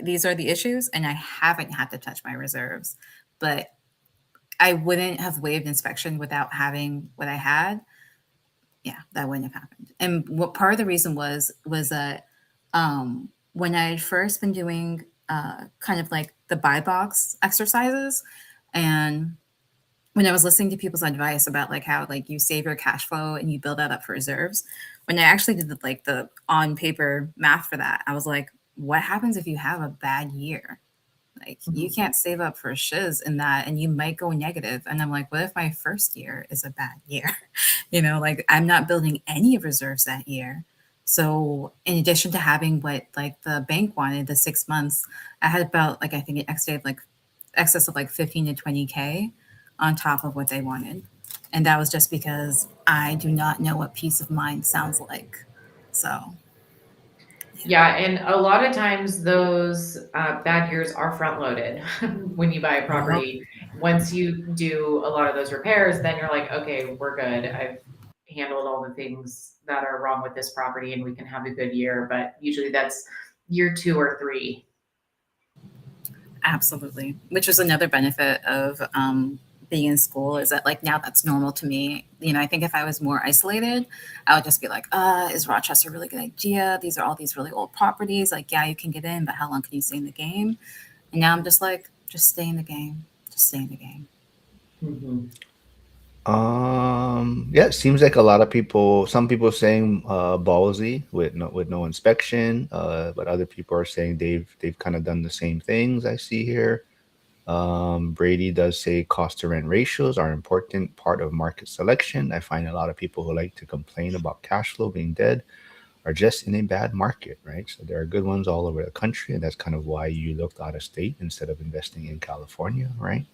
[SPEAKER 3] these are the issues and I haven't had to touch my reserves. But I wouldn't have waived inspection without having what I had. Yeah, that wouldn't have happened. And what part of the reason was that when I had first been doing kind of like the buy box exercises, and when I was listening to people's advice about like how like you save your cash flow and you build that up for reserves, when I actually did the on paper math for that, I was like, what happens if you have a bad year? Like you can't save up for shiz in that and you might go negative. And I'm like, what if my first year is a bad year? Like I'm not building any reserves that year. So in addition to having what like the bank wanted, the 6 months, I had about like I think an excess of like 15 to 20K on top of what they wanted. And that was just because I do not know what peace of mind sounds like. So,
[SPEAKER 4] Yeah, and a lot of times those bad years are front loaded when you buy a
[SPEAKER 3] yep,
[SPEAKER 4] property. Once you do a lot of those repairs, then you're like, okay, we're good. I've handled all the things that are wrong with this property and we can have a good year. But usually that's year 2 or 3.
[SPEAKER 3] absolutely. Which was another benefit of being in school is that like now that's normal to me. You know, I think if I was more isolated, I would just be like, is Rochester a really good idea? These are all these really old properties. Like, yeah, you can get in, but how long can you stay in the game? And now I'm just like, just stay in the game. Just stay in the game.
[SPEAKER 4] Mm-hmm.
[SPEAKER 1] Yeah, it seems like a lot of people, some people saying ballsy with no inspection, but other people are saying they've kind of done the same things I see here. Brady does say cost to rent ratios are an important part of market selection. I find a lot of people who like to complain about cash flow being dead are just in a bad market, right? So there are good ones all over the country, and that's kind of why you looked out of state instead of investing in California, right?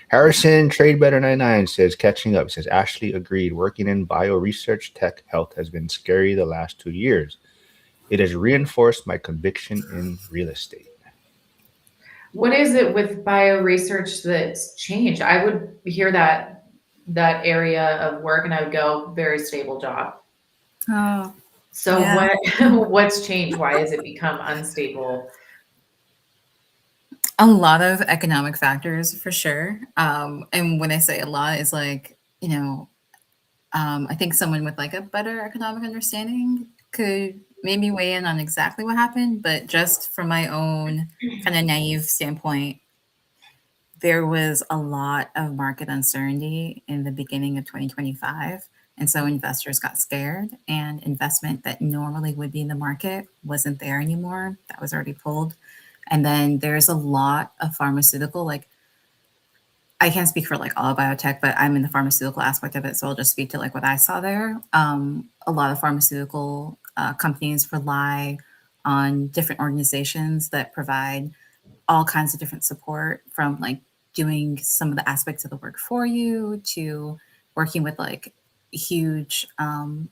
[SPEAKER 1] Harrison Trade Better 99 says catching up. Says Ashley agreed. Working in bio research tech health has been scary the last 2 years. It has reinforced my conviction in real estate.
[SPEAKER 4] What is it with bio research that's changed? I would hear that area of work and I would go, very stable job.
[SPEAKER 3] Oh,
[SPEAKER 4] So
[SPEAKER 3] yeah.
[SPEAKER 4] what's changed? Why has it become unstable?
[SPEAKER 3] A lot of economic factors for sure. And when I say a lot, is like, you know, I think someone with like a better economic understanding could maybe weigh in on exactly what happened. But just from my own kind of naive standpoint, there was a lot of market uncertainty in the beginning of 2025. And so investors got scared, and investment that normally would be in the market wasn't there anymore. That was already pulled. And then there's a lot of pharmaceutical, like I can't speak for like all biotech, but I'm in the pharmaceutical aspect of it. So I'll just speak to like what I saw there. A lot of pharmaceutical companies rely on different organizations that provide all kinds of different support from like doing some of the aspects of the work for you to working with like huge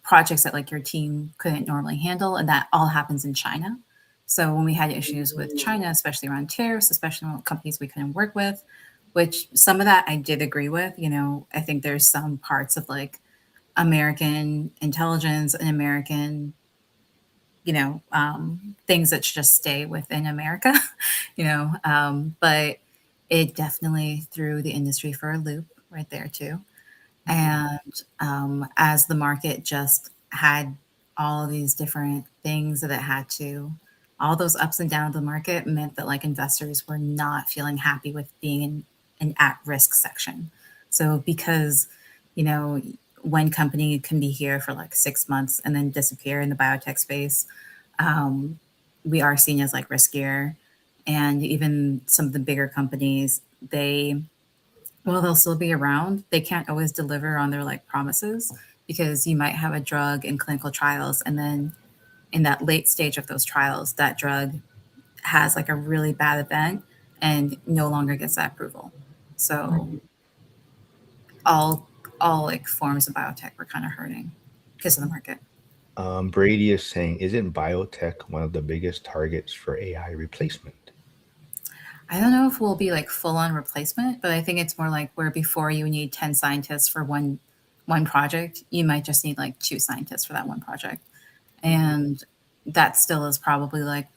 [SPEAKER 3] projects that like your team couldn't normally handle. And that all happens in China. So when we had issues with China, especially around tariffs, especially around companies we couldn't work with, which some of that I did agree with, you know, I think there's some parts of like American intelligence and American, things that should just stay within America, but it definitely threw the industry for a loop right there too. And as the market just had all these different things that it had to, all those ups and downs of the market meant that like investors were not feeling happy with being in an at risk section. So because, you know, one company can be here for like 6 months and then disappear in the biotech space, um, we are seen as like riskier. And even some of the bigger companies, well, they'll still be around. They can't always deliver on their like promises because you might have a drug in clinical trials, and then in that late stage of those trials, that drug has like a really bad event and no longer gets that approval. So all all like forms of biotech were kind of hurting because of the market.
[SPEAKER 1] Brady is saying, isn't biotech one of the biggest targets for AI replacement?
[SPEAKER 3] I don't know if we'll be like full on replacement, but I think it's more like where before you need 10 scientists for one project, you might just need like 2 scientists for that one project. And that still is probably like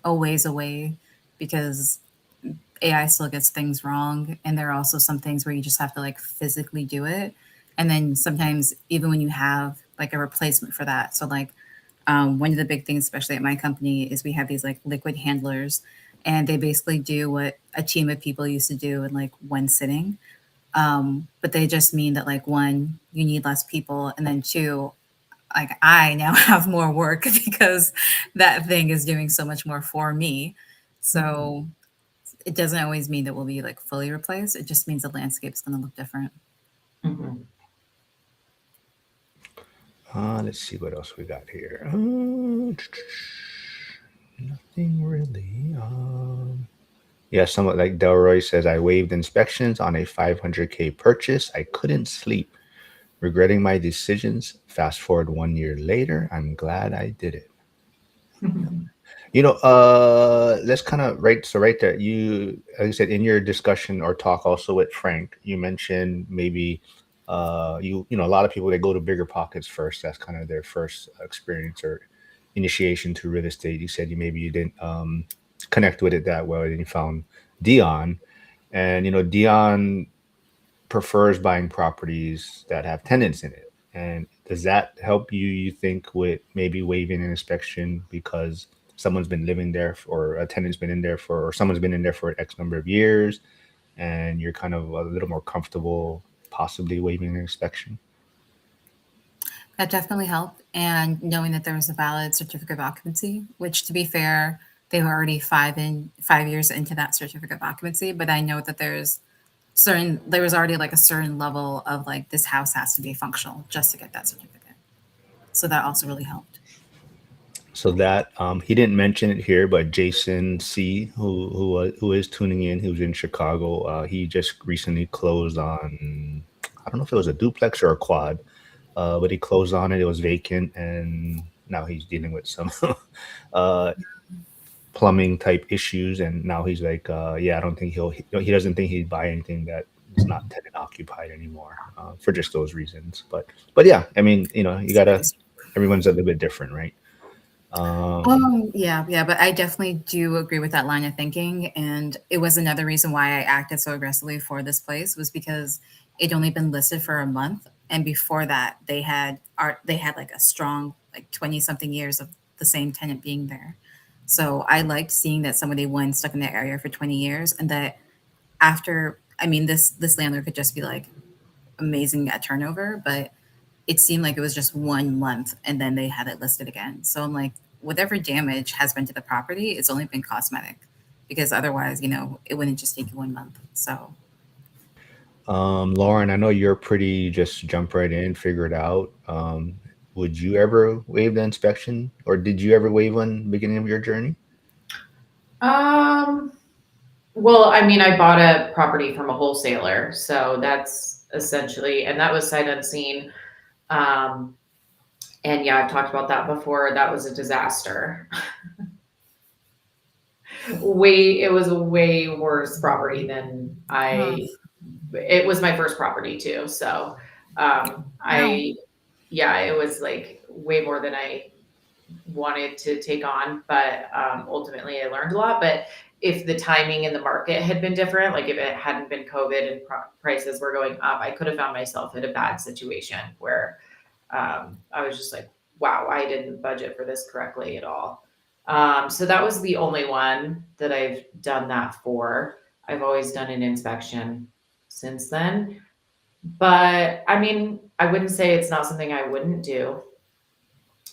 [SPEAKER 3] a ways away because AI still gets things wrong. And there are also some things where you just have to like physically do it. And then sometimes even when you have like a replacement for that. So like one of the big things, especially at my company, is we have these like liquid handlers, and they basically do what a team of people used to do in like one sitting. But they just mean that like one, you need less people, and then two, like I now have more work because that thing is doing so much more for me. So it doesn't always mean that we'll be like fully replaced. It just means the landscape is going to look different.
[SPEAKER 4] Mhm.
[SPEAKER 1] Let's see what else we got here. Nothing really. Yeah, someone like Delroy says, I waived inspections on a 500K purchase. I couldn't sleep, regretting my decisions. Fast forward 1 year later, I'm glad I did it. Let's kind of right there. You, like I said, in your discussion or talk also with Frank, you mentioned maybe a lot of people they go to bigger pockets first. That's kind of their first experience or initiation to real estate. You said you didn't connect with it that well, and you found Dion, and Dion prefers buying properties that have tenants in it. And does that help you, you think, with maybe waiving an inspection because someone's been living there or a tenant's been in there for, or someone's been in there for X number of years and you're kind of a little more comfortable possibly waiving an inspection?
[SPEAKER 3] That definitely helped. And knowing that there was a valid certificate of occupancy, which to be fair, they were already 5 years into that certificate of occupancy, but I know that there was already like a certain level of like this house has to be functional just to get that certificate. So that also really helped.
[SPEAKER 1] So that he didn't mention it here, but Jason C, who is tuning in, who's in Chicago, he just recently closed on, I don't know if it was a duplex or a quad, but he closed on it. It was vacant, and now he's dealing with some uh, plumbing type issues. And now he's like, yeah, I don't think he doesn't think he'd buy anything that is not tenant occupied anymore for just those reasons. But yeah, I mean, you gotta. Everyone's a little bit different, right?
[SPEAKER 3] Yeah, but I definitely do agree with that line of thinking. And it was another reason why I acted so aggressively for this place was because it'd only been listed for a month. And before that, they had like a strong, like 20 something years of the same tenant being there. So I liked seeing that somebody one stuck in the area for 20 years and that after, I mean, this landlord could just be like amazing at turnover, but it seemed like it was just 1 month and then they had it listed again. So I'm like, whatever damage has been to the property, it's only been cosmetic because otherwise, it wouldn't just take you 1 month. So
[SPEAKER 1] Lauren, I know you're pretty just jump right in, figure it out. Would you ever waive the inspection, or did you ever waive one beginning of your journey?
[SPEAKER 4] Um, well, I mean, I bought a property from a wholesaler, so that's essentially, and that was sight unseen. Um, and yeah, I've talked about that before. That was a disaster. It was a way worse property than it was my first property too. So,
[SPEAKER 3] wow.
[SPEAKER 4] yeah, it was like way more than I wanted to take on, but ultimately I learned a lot. But if the timing in the market had been different, like if it hadn't been COVID and prices were going up, I could have found myself in a bad situation where I was just like, wow, I didn't budget for this correctly at all. So that was the only one that I've done that for. I've always done an inspection since then. But I mean, I wouldn't say it's not something I wouldn't do.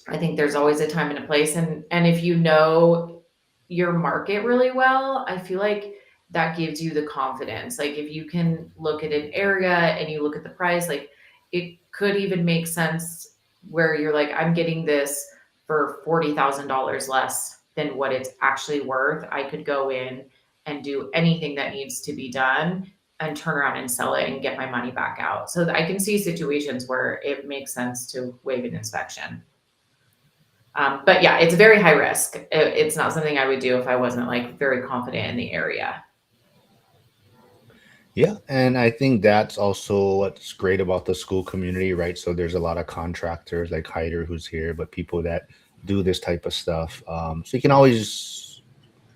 [SPEAKER 4] I think there's always a time and a place. And if you know your market really well, I feel like that gives you the confidence. Like if you can look at an area and you look at the price, like it could even make sense where you're like, I'm getting this for $40,000 less than what it's actually worth. I could go in and do anything that needs to be done and turn around and sell it and get my money back out. So I can see situations where it makes sense to waive an inspection. But yeah, it's very high risk. It's not something I would do if I wasn't like very confident in the area.
[SPEAKER 1] Yeah, and I think that's also what's great about the school community, right? So there's a lot of contractors like Hyder who's here, but people that do this type of stuff. So you can always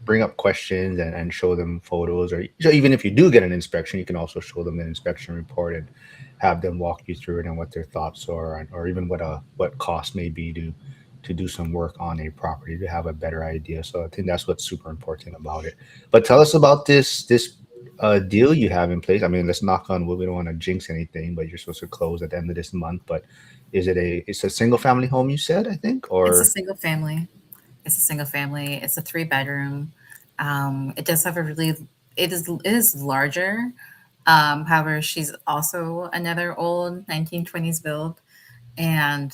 [SPEAKER 1] bring up questions and show them photos, or so even if you do get an inspection, you can also show them the inspection report and have them walk you through it and what their thoughts are, or even what cost may be to do some work on a property to have a better idea. So I think that's what's super important about it. But tell us about this deal you have in place. I mean, let's knock on wood. We don't want to jinx anything, but you're supposed to close at the end of this month. But it's a single family home, you said, I think,
[SPEAKER 3] It's a
[SPEAKER 1] or
[SPEAKER 3] single family. It's a single family. It's a 3 bedroom. It does have it is larger. However, she's also another old 1920s build. And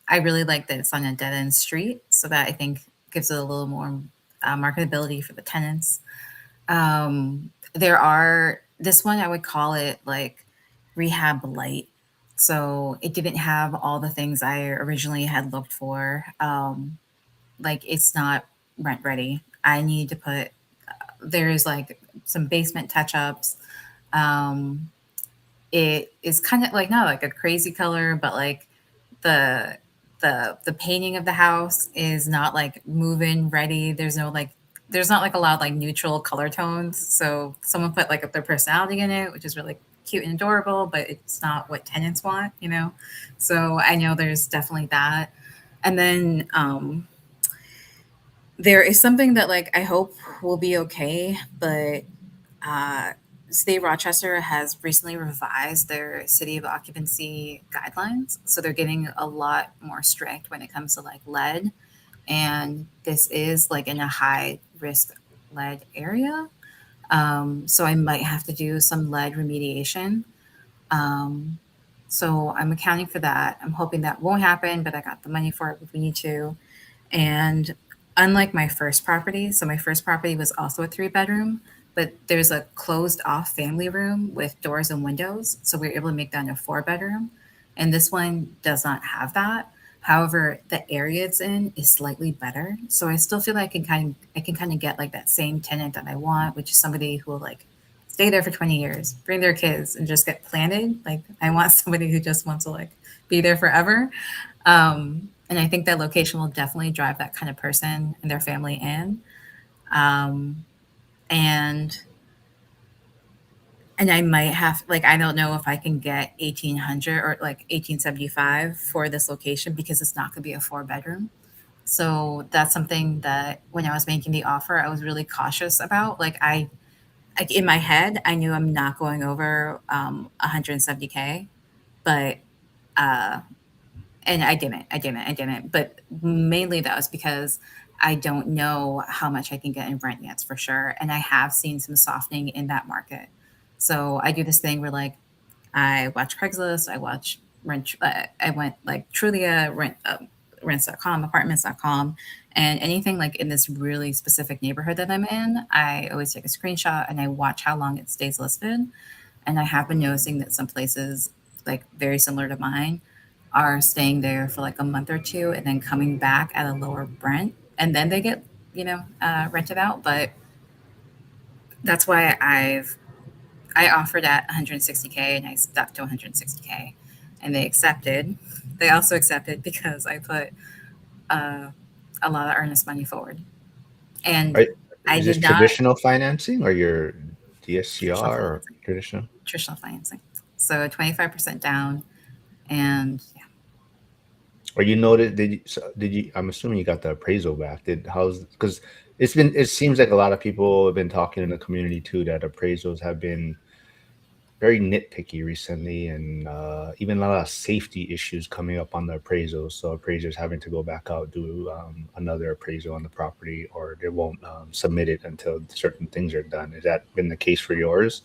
[SPEAKER 3] I really like that it's on a dead end street. So that I think gives it a little more marketability for the tenants. There are this one I would call it like rehab light. So it didn't have all the things I originally had looked for. Like it's not rent ready. I need to put there's like some basement touch ups. Um, it is kind of like not like a crazy color, but like the the painting of the house is not like move-in ready. There's not like a lot of like neutral color tones. So someone put like their personality in it, which is really cute and adorable, but it's not what tenants want, you know? So I know there's definitely that. And then there is something that like I hope will be okay, but uh, State of Rochester has recently revised their city of occupancy guidelines, so they're getting a lot more strict when it comes to like lead, and this is like in a high risk lead area. So I might have to do some lead remediation. Um, so I'm accounting for that. I'm hoping that won't happen, but I got the money for it if we need to. And unlike my first property, so my first property was also a 3 bedroom, but there's a closed off family room with doors and windows. So we were able to make that a 4 bedroom. And this one does not have that. However, the area it's in is slightly better. So I still feel like I can kind of get like that same tenant that I want, which is somebody who will like stay there for 20 years, bring their kids and just get planted. Like I want somebody who just wants to like be there forever. And I think that location will definitely drive that kind of person and their family in. Um, and and I might have like I don't know if I can get 1800 or like 1875 for this location because it's not going to be a 4 bedroom. So that's something that when I was making the offer, I was really cautious about. Like in my head, I knew I'm not going over 170K, but uh, and I didn't. But mainly that was because I don't know how much I can get in rent yet for sure. And I have seen some softening in that market. So I do this thing where like I watch Craigslist, I watch rent, I went like Trulia, rents.com, apartments.com, and anything like in this really specific neighborhood that I'm in, I always take a screenshot and I watch how long it stays listed. And I have been noticing that some places, like very similar to mine, are staying there for like a month or two and then coming back at a lower rent. And then they get, rented out. But that's why I offered at 160K and I stuck to 160K. And they accepted. They also accepted because I put uh, a lot of earnest money forward. And
[SPEAKER 1] Are,
[SPEAKER 3] I
[SPEAKER 1] is this
[SPEAKER 3] did not
[SPEAKER 1] traditional financing or your
[SPEAKER 3] traditional
[SPEAKER 1] DSCR or
[SPEAKER 3] financing,
[SPEAKER 1] traditional?
[SPEAKER 3] traditional financing. So 25% down. And yeah.
[SPEAKER 1] Or you noted did you? I'm assuming you got the appraisal back. Did how's because it seems like a lot of people have been talking in the community too that appraisals have been very nitpicky recently, and even a lot of safety issues coming up on the appraisals. So appraisers having to go back out do another appraisal on the property, or they won't submit it until certain things are done. Has that been the case for yours?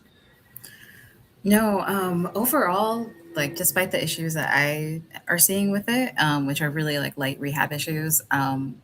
[SPEAKER 3] No, overall, like despite the issues that I are seeing with it, which are really like light rehab issues,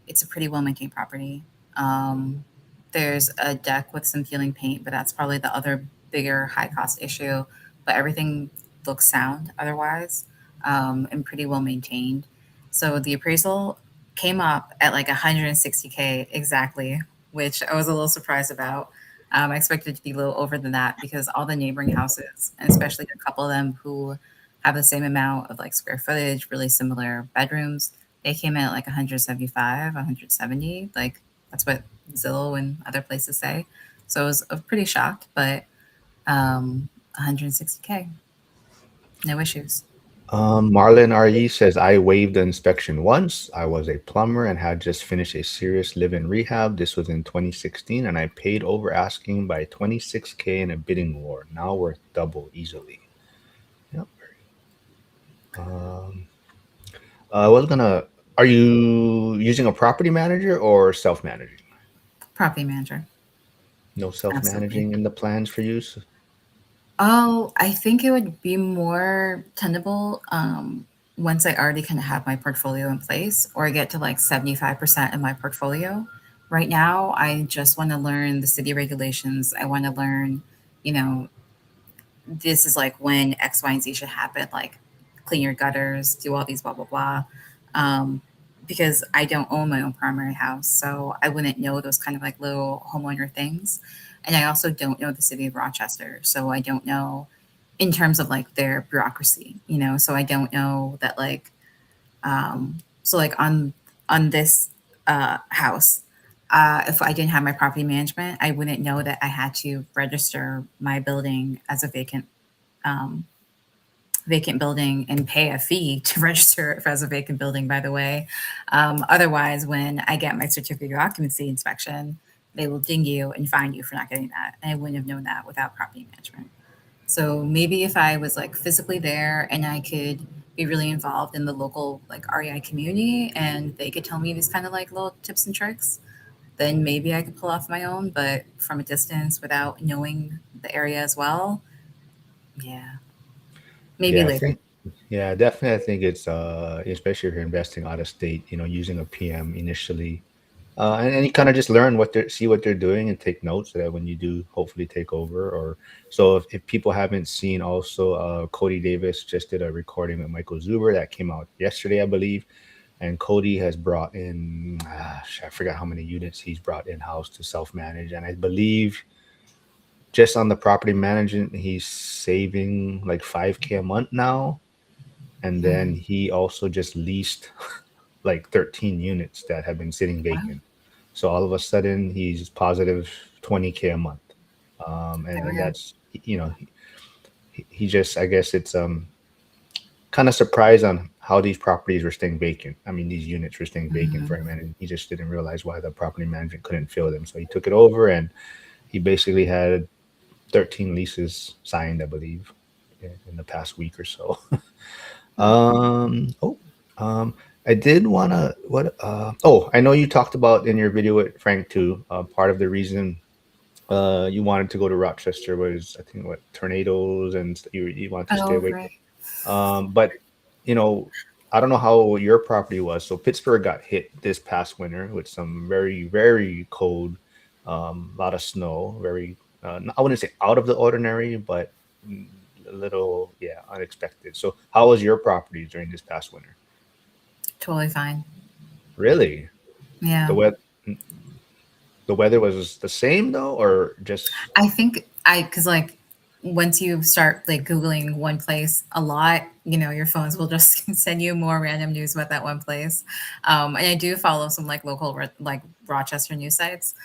[SPEAKER 3] it's a pretty well maintained property. Um, there's a deck with some peeling paint, but that's probably the other bigger high cost issue. But everything looks sound otherwise, and pretty well maintained. So the appraisal came up at like 160K exactly, which I was a little surprised about. I expected it to be a little over than that because all the neighboring houses, and especially a couple of them who have the same amount of like square footage, really similar bedrooms, they came in at like 175, 170. Like that's what Zillow and other places say. So I was pretty shocked, but 160K, no issues.
[SPEAKER 1] Marlon RE says, I waived the inspection once. I was a plumber and had just finished a serious live-in rehab. This was in 2016, and I paid over asking by 26K in a bidding war. Now worth double easily. Yep. Um, I was gonna. Are you using a property manager or self-managing?
[SPEAKER 3] Property manager,
[SPEAKER 1] No
[SPEAKER 3] absolutely.
[SPEAKER 1] self-managing in the plans for use.
[SPEAKER 3] Oh, I think it would be more tenable once I already kind of have my portfolio in place or I get to like 75% of my portfolio right now, I just want to learn the city regulations. I want to learn, you know, this is like when X, Y, and Z should happen, like clean your gutters, do all these blah, blah, blah. Um, because I don't own my own primary house. So I wouldn't know those kind of like little homeowner things. And I also don't know the city of Rochester. So I don't know in terms of like their bureaucracy, you know, so I don't know that like, so like on this house, if I didn't have my property management, I wouldn't know that I had to register my building as a um, vacant building and pay a fee to register it as a vacant building, by the way. Otherwise, when I get my certificate of occupancy inspection, they will ding you and fine you for not getting that. And I wouldn't have known that without property management. So maybe if I was like physically there and I could be really involved in the local like REI community and they could tell me these kind of like little tips and tricks, then maybe I could pull off my own. But from a distance without knowing the area as well, yeah, maybe
[SPEAKER 1] Yeah, I
[SPEAKER 3] later.
[SPEAKER 1] think yeah, definitely. I think it's especially if you're investing out of state, using a PM initially. And you kind of just learn see what they're doing and take notes so that when you do hopefully take over. Or so if people haven't seen, also Cody Davis just did a recording with Michael Zuber that came out yesterday, I believe. And Cody has brought in, I forgot how many units he's brought in house to self manage. And I believe just on the property management, he's saving like 5K a month now. And then
[SPEAKER 3] Mhm.
[SPEAKER 1] he also just leased like 13 units that have been sitting
[SPEAKER 3] Wow,
[SPEAKER 1] vacant. So all of a sudden he's positive 20K a month.
[SPEAKER 3] there we
[SPEAKER 1] And
[SPEAKER 3] go.
[SPEAKER 1] that's, he just, I guess it's kind of surprised on how these properties were staying vacant. I mean, these units were staying vacant for
[SPEAKER 3] Mhm.
[SPEAKER 1] him, and he just didn't realize why the property management couldn't fill them. So he took it over, and he basically had 13 leases signed, I believe, in the past week or so.
[SPEAKER 3] Mm.
[SPEAKER 1] Oh, I did wanna oh, I know you talked about in your video with Frank too. Part of the reason you wanted to go to Rochester was, I think, what, tornadoes, and you wanted to stay
[SPEAKER 3] Oh,
[SPEAKER 1] away.
[SPEAKER 3] right.
[SPEAKER 1] But you know, I don't know how your property was. So Pittsburgh got hit this past winter with some very, very cold, lot of snow. Very, I wouldn't say out of the ordinary, but mm, a little, yeah, unexpected. So how was your property during this past winter?
[SPEAKER 3] Totally fine.
[SPEAKER 1] Really, the
[SPEAKER 3] Yeah.
[SPEAKER 1] weather, the weather was the same though, or just
[SPEAKER 3] I think because like once you start like Googling one place a lot, you know, your phones will just send you more random news about that one place. And I do follow some like local, like Rochester news sites.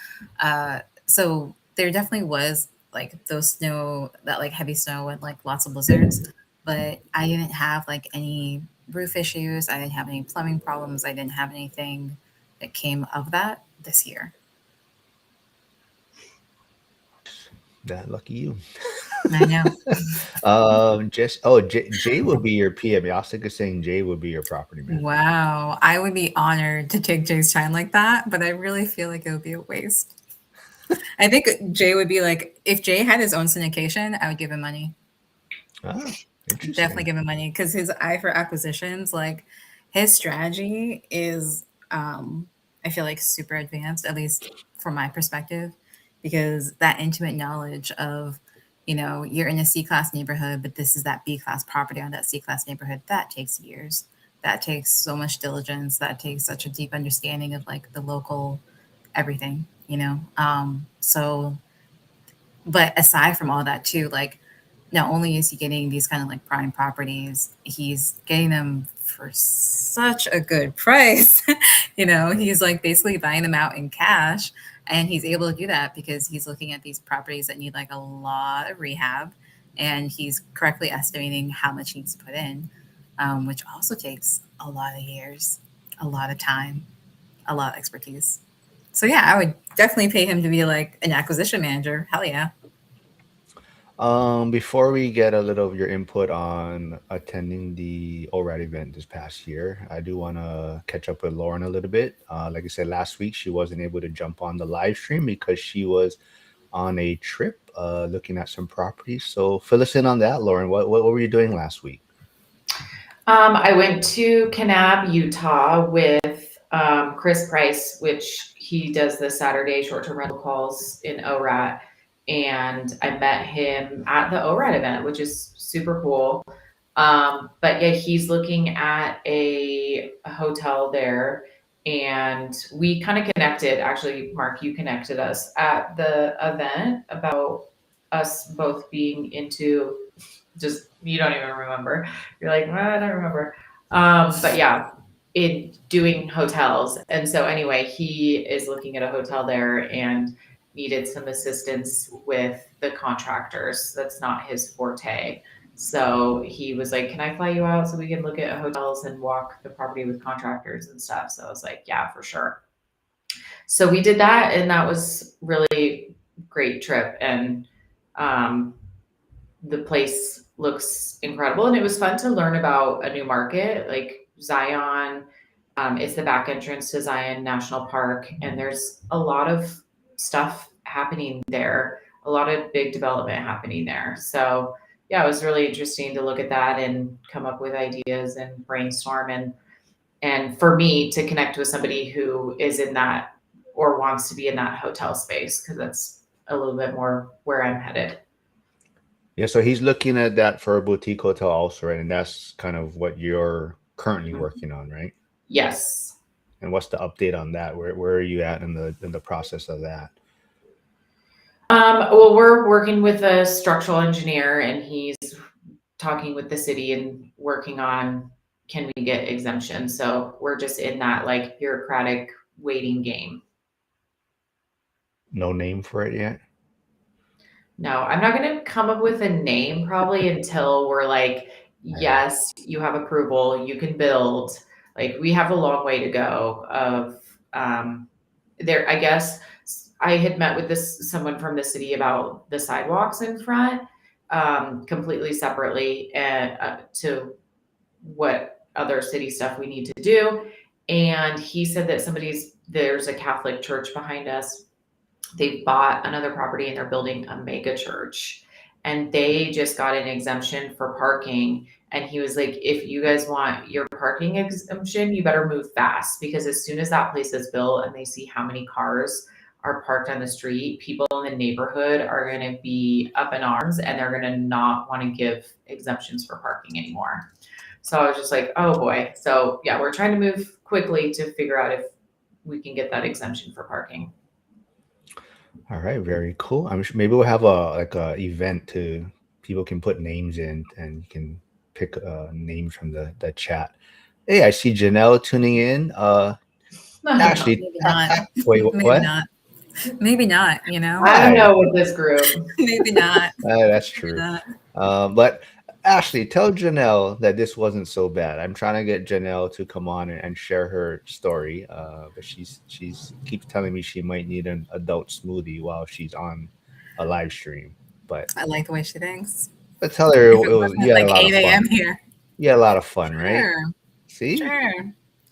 [SPEAKER 3] So there definitely was like those snow, that like heavy snow and like lots of blizzards, but I didn't have like any roof issues. I didn't have any plumbing problems. I didn't have anything that came of that this year.
[SPEAKER 1] that lucky you?
[SPEAKER 3] I know.
[SPEAKER 1] Just Jay would be your PM. Yasik is saying Jay would be your property manager.
[SPEAKER 3] Wow. I would be honored to take Jay's time like that, but I really feel like it would be a waste. I think Jay would be like, if Jay had his own syndication, I would give him money.
[SPEAKER 1] Ah,
[SPEAKER 3] Definitely
[SPEAKER 1] interesting.
[SPEAKER 3] give him money because his eye for acquisitions, like his strategy is, I feel like super advanced, at least from my perspective, because that intimate knowledge of, you know, you're in a C class neighborhood, but this is that B class property on that C class neighborhood, that takes years. That takes so much diligence. That takes such a deep understanding of like the local everything, you know? So but aside from all that too, like not only is he getting these kind of like prime properties, he's getting them for such a good price. You know, he's like basically buying them out in cash. And he's able to do that because he's looking at these properties that need like a lot of rehab. And he's correctly estimating how much he needs to put in, which also takes a lot of years, a lot of time, a lot of expertise. So yeah, I would definitely pay him to be like an acquisition manager. Hell yeah.
[SPEAKER 1] Before we get a little of your input on attending the ORAD event this past year, I do want to catch up with Lauren a little bit. Like I said, last week she wasn't able to jump on the live stream because she was on a trip looking at some properties. So fill us in on that, Lauren. What were you doing last week?
[SPEAKER 4] I went to Kanab, Utah with Chris Price, which he does the Saturday short-term rental calls in ORAT. And I met him at the ORAT event, which is super cool. But yeah, he's looking at a hotel there. And we kind of connected. Actually, Mark, you connected us at the event about us both being into just, you don't even remember. You're like, well, I don't remember. But yeah, in doing hotels. And so anyway, he is looking at a hotel there and needed some assistance with the contractors. That's not his forte. So he was like, can I fly you out so we can look at hotels and walk the property with contractors and stuff? So I was like, yeah, for sure. So we did that, and that was really great trip. And the place looks incredible, and it was fun to learn about a new market like Zion. It's the back entrance to Zion National Park, and there's a lot of stuff happening there, a lot of big development happening there. So yeah, it was really interesting to look at that and come up with ideas and brainstorm, and for me to connect with somebody who is in that or wants to be in that hotel space, because that's a little bit more where I'm headed.
[SPEAKER 1] Yeah, so he's looking at that for a boutique hotel also, right? And that's kind of what you're currently working on, right?
[SPEAKER 4] Yes.
[SPEAKER 1] And what's the update on that? Where are you at in the process of that?
[SPEAKER 4] Well, we're working with a structural engineer, and he's talking with the city and working on, can we get exemption? So we're just in that like bureaucratic waiting game.
[SPEAKER 1] No name for it yet?
[SPEAKER 4] No, I'm not going to come up with a name probably until we're like, yes, you have approval, you can build. Like, we have a long way to go of there. I guess I had met with someone from the city about the sidewalks in front, completely separately, and to what other city stuff we need to do. And he said that there's a Catholic church behind us. They bought another property and they're building a mega church, and they just got an exemption for parking. And he was like, if you guys want your parking exemption, you better move fast, because as soon as that place is built and they see how many cars are parked on the street, people in the neighborhood are going to be up in arms, and they're going to not want to give exemptions for parking anymore. So I was just like, oh boy. So yeah, we're trying to move quickly to figure out if we can get that exemption for parking.
[SPEAKER 1] All right, very cool. I'm sure maybe we'll have a event to people can put names in, and you can pick names from the chat. Hey, I see Janelle tuning in. Ashley,
[SPEAKER 3] Maybe not.
[SPEAKER 1] wait,
[SPEAKER 3] Maybe
[SPEAKER 1] what?
[SPEAKER 3] not. Maybe not, you know?
[SPEAKER 4] I don't know with this group.
[SPEAKER 3] Maybe not.
[SPEAKER 1] That's
[SPEAKER 3] Maybe
[SPEAKER 1] true.
[SPEAKER 3] not.
[SPEAKER 1] But Ashley, tell Janelle that this wasn't so bad. I'm trying to get Janelle to come on and share her story, but she's keeps telling me she might need an adult smoothie while she's on a live stream. But
[SPEAKER 3] I like the way she thinks.
[SPEAKER 1] but tell her
[SPEAKER 3] If it wasn't
[SPEAKER 1] you had
[SPEAKER 3] like
[SPEAKER 1] a lot
[SPEAKER 3] 8
[SPEAKER 1] of
[SPEAKER 3] a.m.
[SPEAKER 1] fun.
[SPEAKER 3] here.
[SPEAKER 1] You had a lot of fun, right?
[SPEAKER 3] Sure.
[SPEAKER 1] See,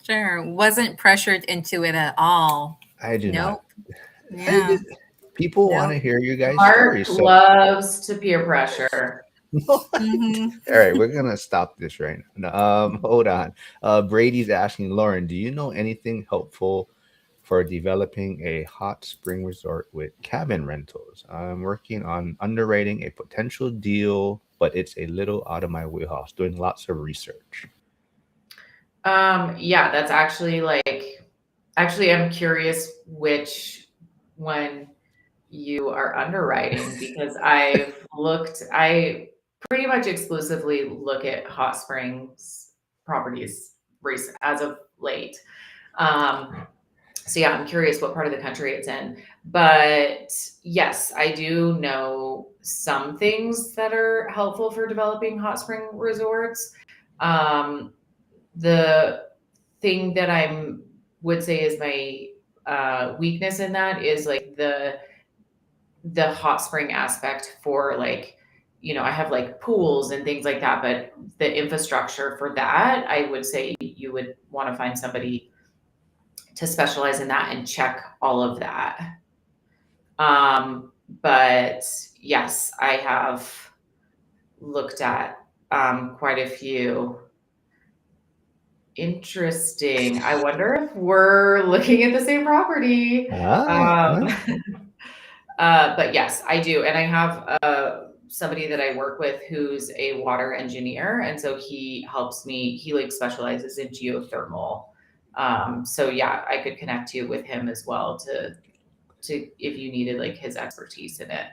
[SPEAKER 3] Sure. Wasn't pressured into it at all.
[SPEAKER 1] I do
[SPEAKER 3] Nope.
[SPEAKER 1] not.
[SPEAKER 3] Yeah.
[SPEAKER 1] People
[SPEAKER 3] Nope.
[SPEAKER 1] want to hear you guys'
[SPEAKER 4] Mark
[SPEAKER 1] stories. So
[SPEAKER 4] loves to peer pressure.
[SPEAKER 3] Mhm.
[SPEAKER 1] all right, we're gonna stop this right now. Hold on. Brady's asking Lauren, do you know anything helpful for developing a hot spring resort with cabin rentals? I'm working on underwriting a potential deal, but it's a little out of my wheelhouse. Doing lots of research.
[SPEAKER 4] Yeah, that's actually I'm curious which one you are underwriting, because I pretty much exclusively look at hot springs properties as of late. So yeah, I'm curious what part of the country it's in. But yes, I do know some things that are helpful for developing hot spring resorts. The thing that would say is my weakness in that is like the hot spring aspect for like, I have like pools and things like that, but the infrastructure for that, I would say you would want to find somebody to specialize in that and check all of that. But yes, I have looked at quite a few, Interesting. I wonder if we're looking at the same property.
[SPEAKER 1] Ah,
[SPEAKER 4] Um, but yes, I do. And I have somebody that I work with who's a water engineer. And so he helps me, he like specializes in geothermal. So yeah, I could connect you with him as well to if you needed like his expertise in it.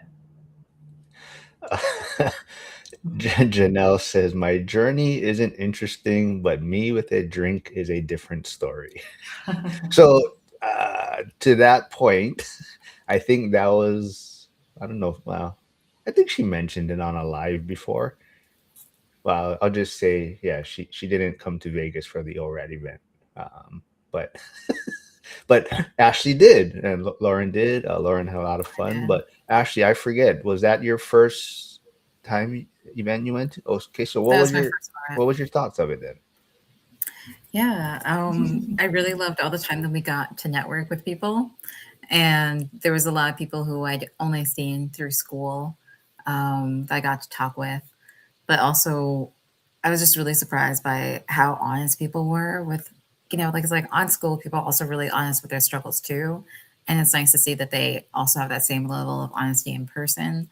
[SPEAKER 1] Janelle says, "My journey isn't interesting, but me with a drink is a different story." So, to that point, I think that was, I don't know. Well, I think she mentioned it on a live before. Well, I'll just say, yeah, she didn't come to Vegas for the ORAD event, but but Ashley did, and Lauren did. Lauren had a lot of
[SPEAKER 3] I
[SPEAKER 1] fun.
[SPEAKER 3] did.
[SPEAKER 1] But Ashley, I forget, was that your first time event you went to? Oh, okay. So
[SPEAKER 3] That was my first one.
[SPEAKER 1] what was your thoughts of it then?
[SPEAKER 3] Yeah, I really loved all the time that we got to network with people, and there was a lot of people who I'd only seen through school that I got to talk with. But also, I was just really surprised by how honest people were with, like it's like on school, people are also really honest with their struggles too, and it's nice to see that they also have that same level of honesty in person,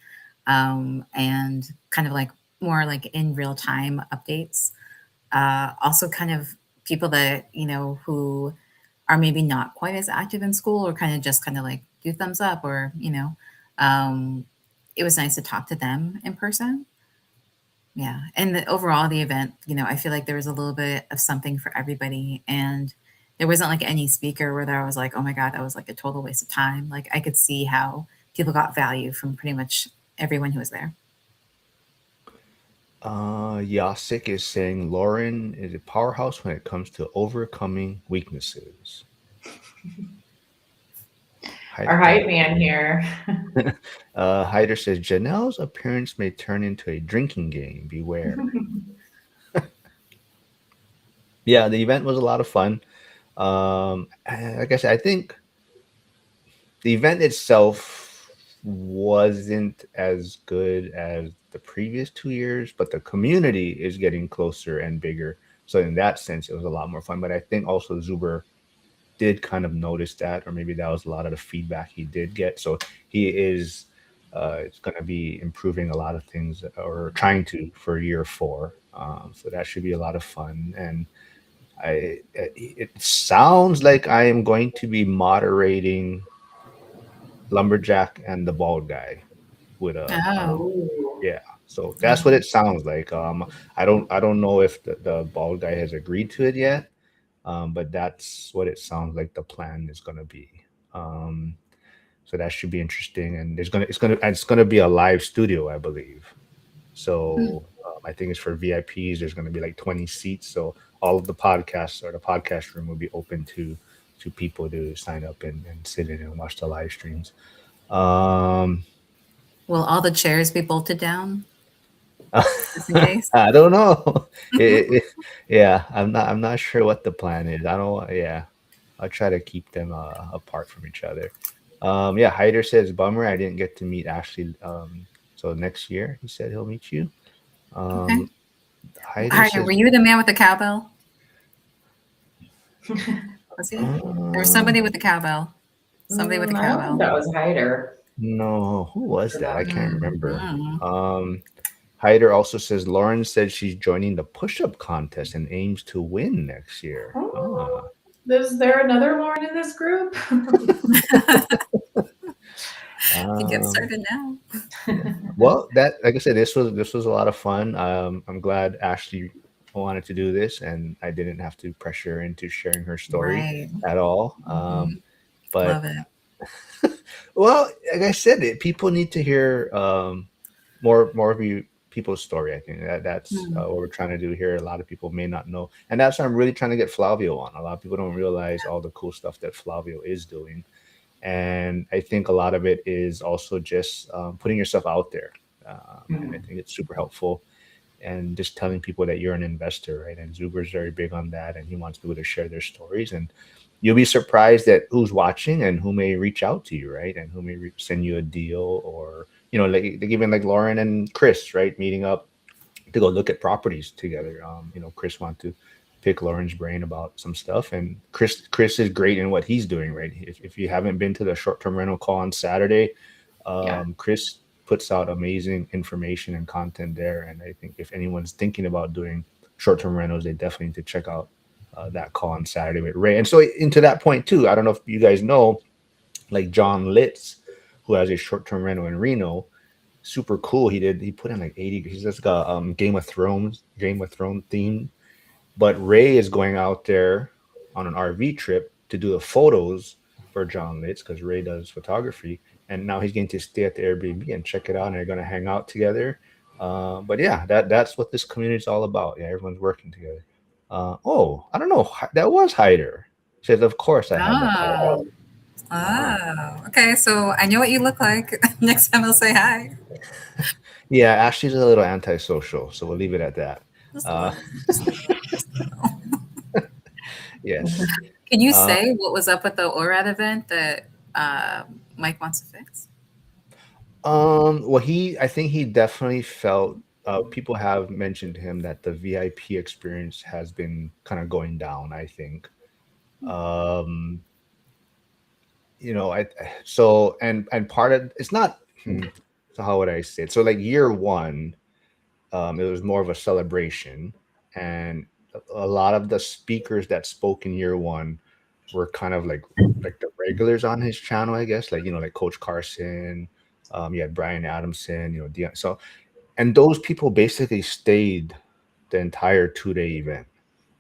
[SPEAKER 3] and kind of like more like in real time updates. Also kind of people that who are maybe not quite as active in school or kind of just kind of like do thumbs up or um, it was nice to talk to them in person. Yeah, and overall the event, I feel like there was a little bit of something for everybody, and there wasn't like any speaker where I was like, oh my god, that was like a total waste of time. Like I could see how people got value from pretty much everyone who was there.
[SPEAKER 1] Yasik is saying Lauren is a powerhouse when it comes to overcoming weaknesses.
[SPEAKER 4] Our hype man here.
[SPEAKER 1] Hyder says Janelle's appearance may turn into a drinking game. Beware. Yeah, the event was a lot of fun. Like I said, I think the event itself wasn't as good as the previous 2 years, but the community is getting closer and bigger. So in that sense, it was a lot more fun. But I think also Zuber did kind of notice that, or maybe that was a lot of the feedback he did get. So he is it's going to be improving a lot of things, or trying to, for year four. So that should be a lot of fun. And it sounds like I am going to be moderating Lumberjack and the bald guy with a
[SPEAKER 3] Oh,
[SPEAKER 4] Ooh.
[SPEAKER 1] yeah. So that's what it sounds like. I don't know if the bald guy has agreed to it yet, but that's what it sounds like the plan is going to be. Um, so that should be interesting, and it's gonna be a live studio, I believe.
[SPEAKER 3] hmm.
[SPEAKER 1] So I think it's for VIPs. There's going to be like 20 seats, so all of the podcasts, or the podcast room, will be open to people to sign up and sit in and watch the live streams. Um,
[SPEAKER 3] Will all the chairs be bolted down just in case?
[SPEAKER 1] I don't know. Yeah, I'm not sure what the plan is. I don't. Yeah, I'll try to keep them apart from each other. Yeah, Hyder says, "Bummer, I didn't get to meet Ashley. So next year, he said he'll meet you."
[SPEAKER 3] Okay.
[SPEAKER 1] Um, Hyder
[SPEAKER 3] Hardy, were
[SPEAKER 1] says,
[SPEAKER 3] you the man with the cowbell? Was he? There was somebody
[SPEAKER 1] um,
[SPEAKER 3] with the cowbell. Somebody with the
[SPEAKER 4] I don't think
[SPEAKER 3] cowbell.
[SPEAKER 4] that was Hyder
[SPEAKER 1] "No, who was
[SPEAKER 4] for
[SPEAKER 1] that? I
[SPEAKER 4] that.
[SPEAKER 1] can't remember."
[SPEAKER 3] Mm-hmm.
[SPEAKER 1] Um, Hyder also says Lauren said she's joining the push-up contest and aims to win next year.
[SPEAKER 4] Oh, is there another Lauren in this group?
[SPEAKER 3] You get
[SPEAKER 1] Um,
[SPEAKER 3] started now.
[SPEAKER 1] Well, that, like I said, this was a lot of fun. I'm glad Ashley wanted to do this, and I didn't have to pressure her into sharing her story
[SPEAKER 3] Right.
[SPEAKER 1] at all.
[SPEAKER 3] Hmm.
[SPEAKER 1] But
[SPEAKER 3] Love it.
[SPEAKER 1] well, like I said, people need to hear more of you people's story. I think that's
[SPEAKER 3] Mm.
[SPEAKER 1] what we're trying to do here. A lot of people may not know, and that's what I'm really trying to get Flavio on. A lot of people don't realize all the cool stuff that Flavio is doing, and I think a lot of it is also just putting yourself out there. And I
[SPEAKER 4] Mhm.
[SPEAKER 1] think it's super helpful, and just telling people that you're an investor, right? And Zuber's very big on that, and he wants people to share their stories. And you'll be surprised at who's watching and who may reach out to you, right? And who may send you a deal, or like even like Lauren and Chris, right? Meeting up to go look at properties together. Chris want to pick Lauren's brain about some stuff. And Chris is great in what he's doing, right? If you haven't been to the short-term rental call on Saturday,
[SPEAKER 4] Yeah.
[SPEAKER 1] Chris puts out amazing information and content there. And I think if anyone's thinking about doing short-term rentals, they definitely need to check out that call on Saturday with Ray. And so into that point too, I don't know if you guys know, like John Litz, who has a short-term rental in Reno, super cool. He put in like 80. He's just got Game of Thrones theme. But Ray is going out there on an RV trip to do the photos for John Litz because Ray does photography, and now he's going to stay at the Airbnb and check it out, and they're going to hang out together. But yeah, that's what this community is all about. Yeah, everyone's working together. Oh, I don't know. That was Hyder. Says, of course I have that.
[SPEAKER 3] Oh, okay. So I know what you look like. Next time I'll say hi.
[SPEAKER 1] Yeah, Ashley's a little antisocial, so we'll leave it at that.
[SPEAKER 3] Just
[SPEAKER 1] Uh,
[SPEAKER 3] a little.
[SPEAKER 1] yes.
[SPEAKER 3] Can you
[SPEAKER 1] Uh,
[SPEAKER 3] say what was up with the ORAD event that Mike wants to fix?
[SPEAKER 1] Well, I think he definitely felt people have mentioned to him that the VIP experience has been kind of going down, I think. Um, so and part of it's not so how would I say it? So like year one, it was more of a celebration, and a lot of the speakers that spoke in year one were kind of like the regulars on his channel, I guess, like like Coach Carson, you had Brian Adamson, Dion. So, and those people basically stayed the entire 2-day event,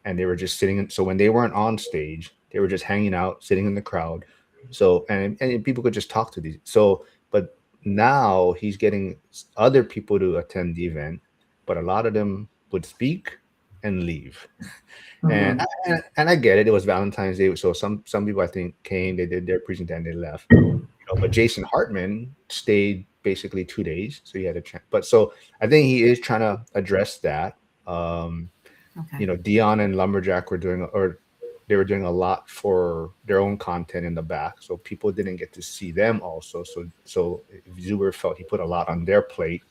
[SPEAKER 1] and they were just sitting. So when they weren't on stage, they were just hanging out, sitting in the crowd. So and people could just talk to these. So, but now he's getting other people to attend the event, but a lot of them would speak and leave. And
[SPEAKER 4] Mhm.
[SPEAKER 1] and I get it. It was Valentine's Day, so some people I think came, they did their presentation, they left. But Jason Hartman stayed basically 2 days, so he had a chance. But so I think he is trying to address that. Um,
[SPEAKER 3] Okay.
[SPEAKER 1] Dion and Lumberjack they were doing a lot for their own content in the back, so people didn't get to see them also. So Zuber felt he put a lot on their plate,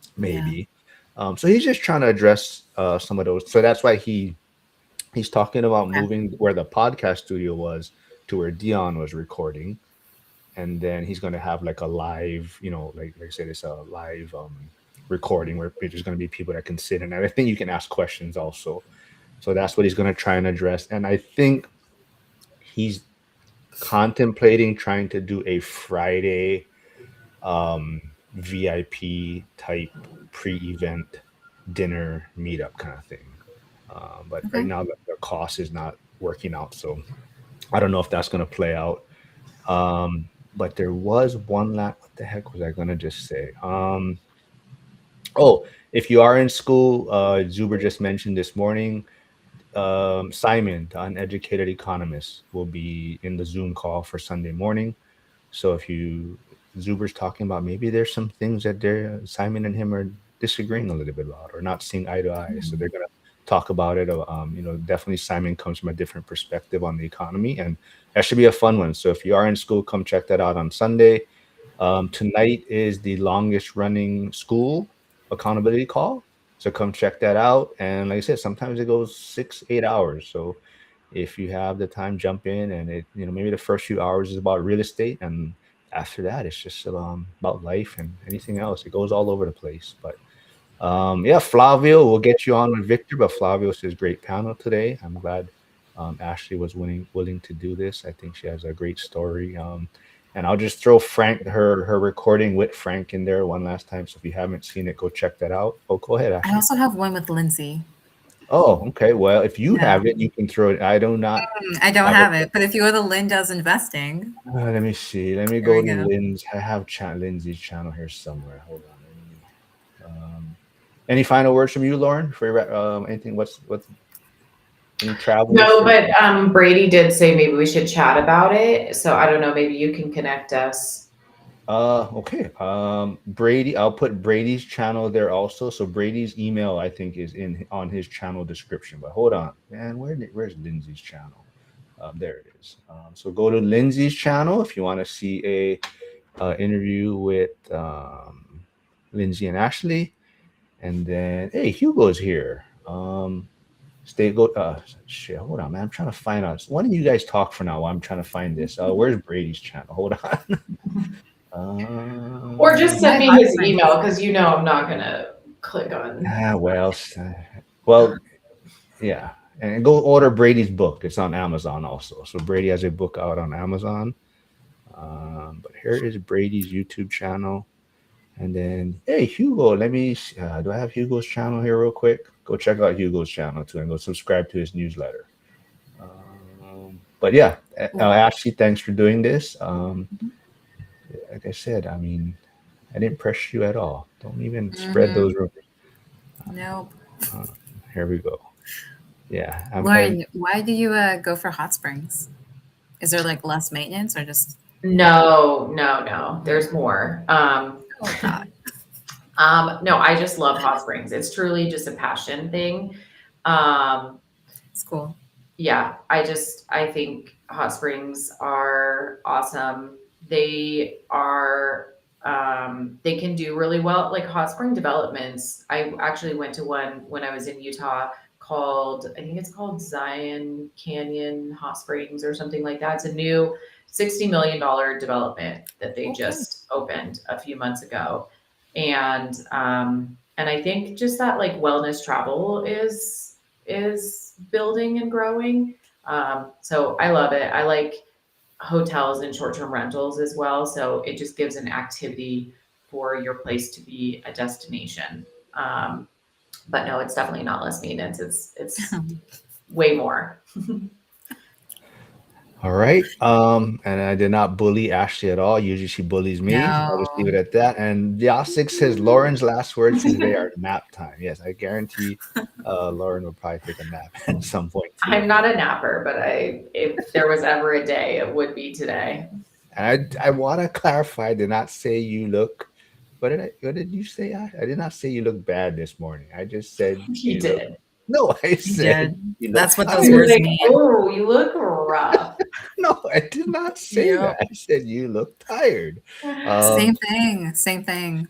[SPEAKER 3] Yeah.
[SPEAKER 1] maybe. So he's just trying to address some of those. So that's why he's talking about
[SPEAKER 3] Okay.
[SPEAKER 1] moving where the podcast studio was to where Dion was recording, and then he's going to have like a live, like I said, it's a live recording where there's going to be people that can sit in, and I think you can ask questions also. So that's what he's going to try and address, and I think he's contemplating trying to do a Friday VIP type pre-event dinner meetup kind of thing. But right
[SPEAKER 3] Okay.
[SPEAKER 1] now the cost is not working out, so I don't know if that's going to play out. But there was one last. What the heck was I going to just say? Oh, if you are in school, Zuber just mentioned this morning. Simon, the uneducated economist, will be in the Zoom call for Sunday morning. So if Zuber's talking about maybe there's some things that Simon and him are disagreeing a little bit about or not seeing eye to eye. So they're gonna talk about it. Definitely Simon comes from a different perspective on the economy, and that should be a fun one. So if you are in school, come check that out on Sunday. Tonight is the longest running school accountability call. So come check that out. And like I said, sometimes it goes 6-8 hours. So if you have the time, jump in, and maybe the first few hours is about real estate, and after that it's just about life and anything else. It goes all over the place. But yeah, Flavio, we'll get you on with Victor, but Flavio says great panel today. I'm glad Ashley was willing to do this. I think she has a great story. And I'll just throw her recording with Frank in there one last time. So if you haven't seen it, go check that out. Oh, go ahead,
[SPEAKER 3] I
[SPEAKER 1] Ashley.
[SPEAKER 3] also have one with Lindsay.
[SPEAKER 1] Oh, okay. Well, if you
[SPEAKER 3] Yeah.
[SPEAKER 1] have it, you can throw it. I do not
[SPEAKER 3] I don't
[SPEAKER 1] have
[SPEAKER 3] have it, but if you go to Lynn Does Investing,
[SPEAKER 1] Let me see. Let me
[SPEAKER 3] there
[SPEAKER 1] go
[SPEAKER 3] we
[SPEAKER 1] to
[SPEAKER 3] go.
[SPEAKER 1] Lynn's. I have Lindsay's channel here somewhere. Hold on. Any final words from you, Lauren? For anything? What's any travel?
[SPEAKER 4] No, but Brady did say maybe we should chat about it. So I don't know, maybe you can connect us.
[SPEAKER 1] Okay. Brady, I'll put Brady's channel there also. So Brady's email, I think, is on his channel description. But hold on, man. Where's Lindsay's channel? There it is. So go to Lindsay's channel if you want to see a interview with Lindsay and Ashley. And then, hey, Hugo's here. Stay go. Shit. Hold on, man. I'm trying to find out. Why don't you guys talk for now while I'm trying to find this? Where's Brady's channel? Hold on.
[SPEAKER 4] Or just send me
[SPEAKER 3] My
[SPEAKER 4] his
[SPEAKER 3] husband-
[SPEAKER 4] email because you know I'm not gonna click on.
[SPEAKER 1] Well, yeah. And go order Brady's book. It's on Amazon also. So Brady has a book out on Amazon. But here is Brady's YouTube channel. And then, hey, Hugo, let me, do I have Hugo's channel here real quick? Go check out Hugo's channel too and go subscribe to his newsletter. But yeah, Ashley, thanks for doing this. Like I said, I mean, I didn't pressure you at all. Don't even spread those rumors.
[SPEAKER 3] Nope.
[SPEAKER 1] Here we go. Yeah.
[SPEAKER 3] Lauren, why do you go for hot springs? Is there like less maintenance or just?
[SPEAKER 4] No. There's more.
[SPEAKER 3] Oh, God.
[SPEAKER 4] No, I just love hot springs. It's truly just a passion thing.
[SPEAKER 3] It's cool.
[SPEAKER 4] Yeah, I think hot springs are awesome. They are, they can do really well, like hot spring developments. I actually went to one when I was in Utah I think it's called Zion Canyon Hot Springs or something like that. It's a new $60 million development that they just opened a few months ago. And I think just that like wellness travel is building and growing. So I love it. I like hotels and short-term rentals as well. So it just gives an activity for your place to be a destination. But no, it's definitely not less maintenance. It's way more.
[SPEAKER 1] All right. And I did not bully Ashley at all. Usually she bullies me. I'll just leave it at that. And Yasik says Lauren's last words today are nap time. Yes, I guarantee Lauren will probably take a nap at some point.
[SPEAKER 4] I'm not a napper, but if there was ever a day, it would be today.
[SPEAKER 1] And I want to clarify, I did not say you look. What did you say? I did not say you look bad this morning. I just said
[SPEAKER 4] You did.
[SPEAKER 1] No, I said
[SPEAKER 3] did. That's what those
[SPEAKER 4] I was
[SPEAKER 3] words
[SPEAKER 4] like,
[SPEAKER 3] mean.
[SPEAKER 4] oh, you look rough.
[SPEAKER 1] No, I did not say
[SPEAKER 3] Yep.
[SPEAKER 1] that. I said you look tired.
[SPEAKER 3] Same thing. Same thing.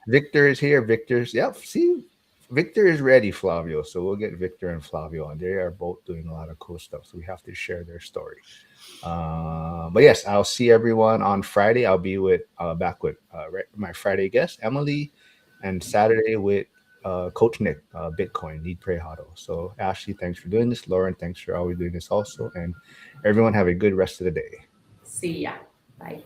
[SPEAKER 1] Victor is here. Yep. See, Victor is ready, Flavio. So we'll get Victor and Flavio on. They are both doing a lot of cool stuff. So we have to share their story. But yes, I'll see everyone on Friday. I'll be back with my Friday guest, Emily, and Saturday with Coach Nick, Bitcoin, Need Pray Huddle. So Ashley, thanks for doing this. Lauren, thanks for always doing this also. And everyone have a good rest of the day.
[SPEAKER 4] See ya. Bye.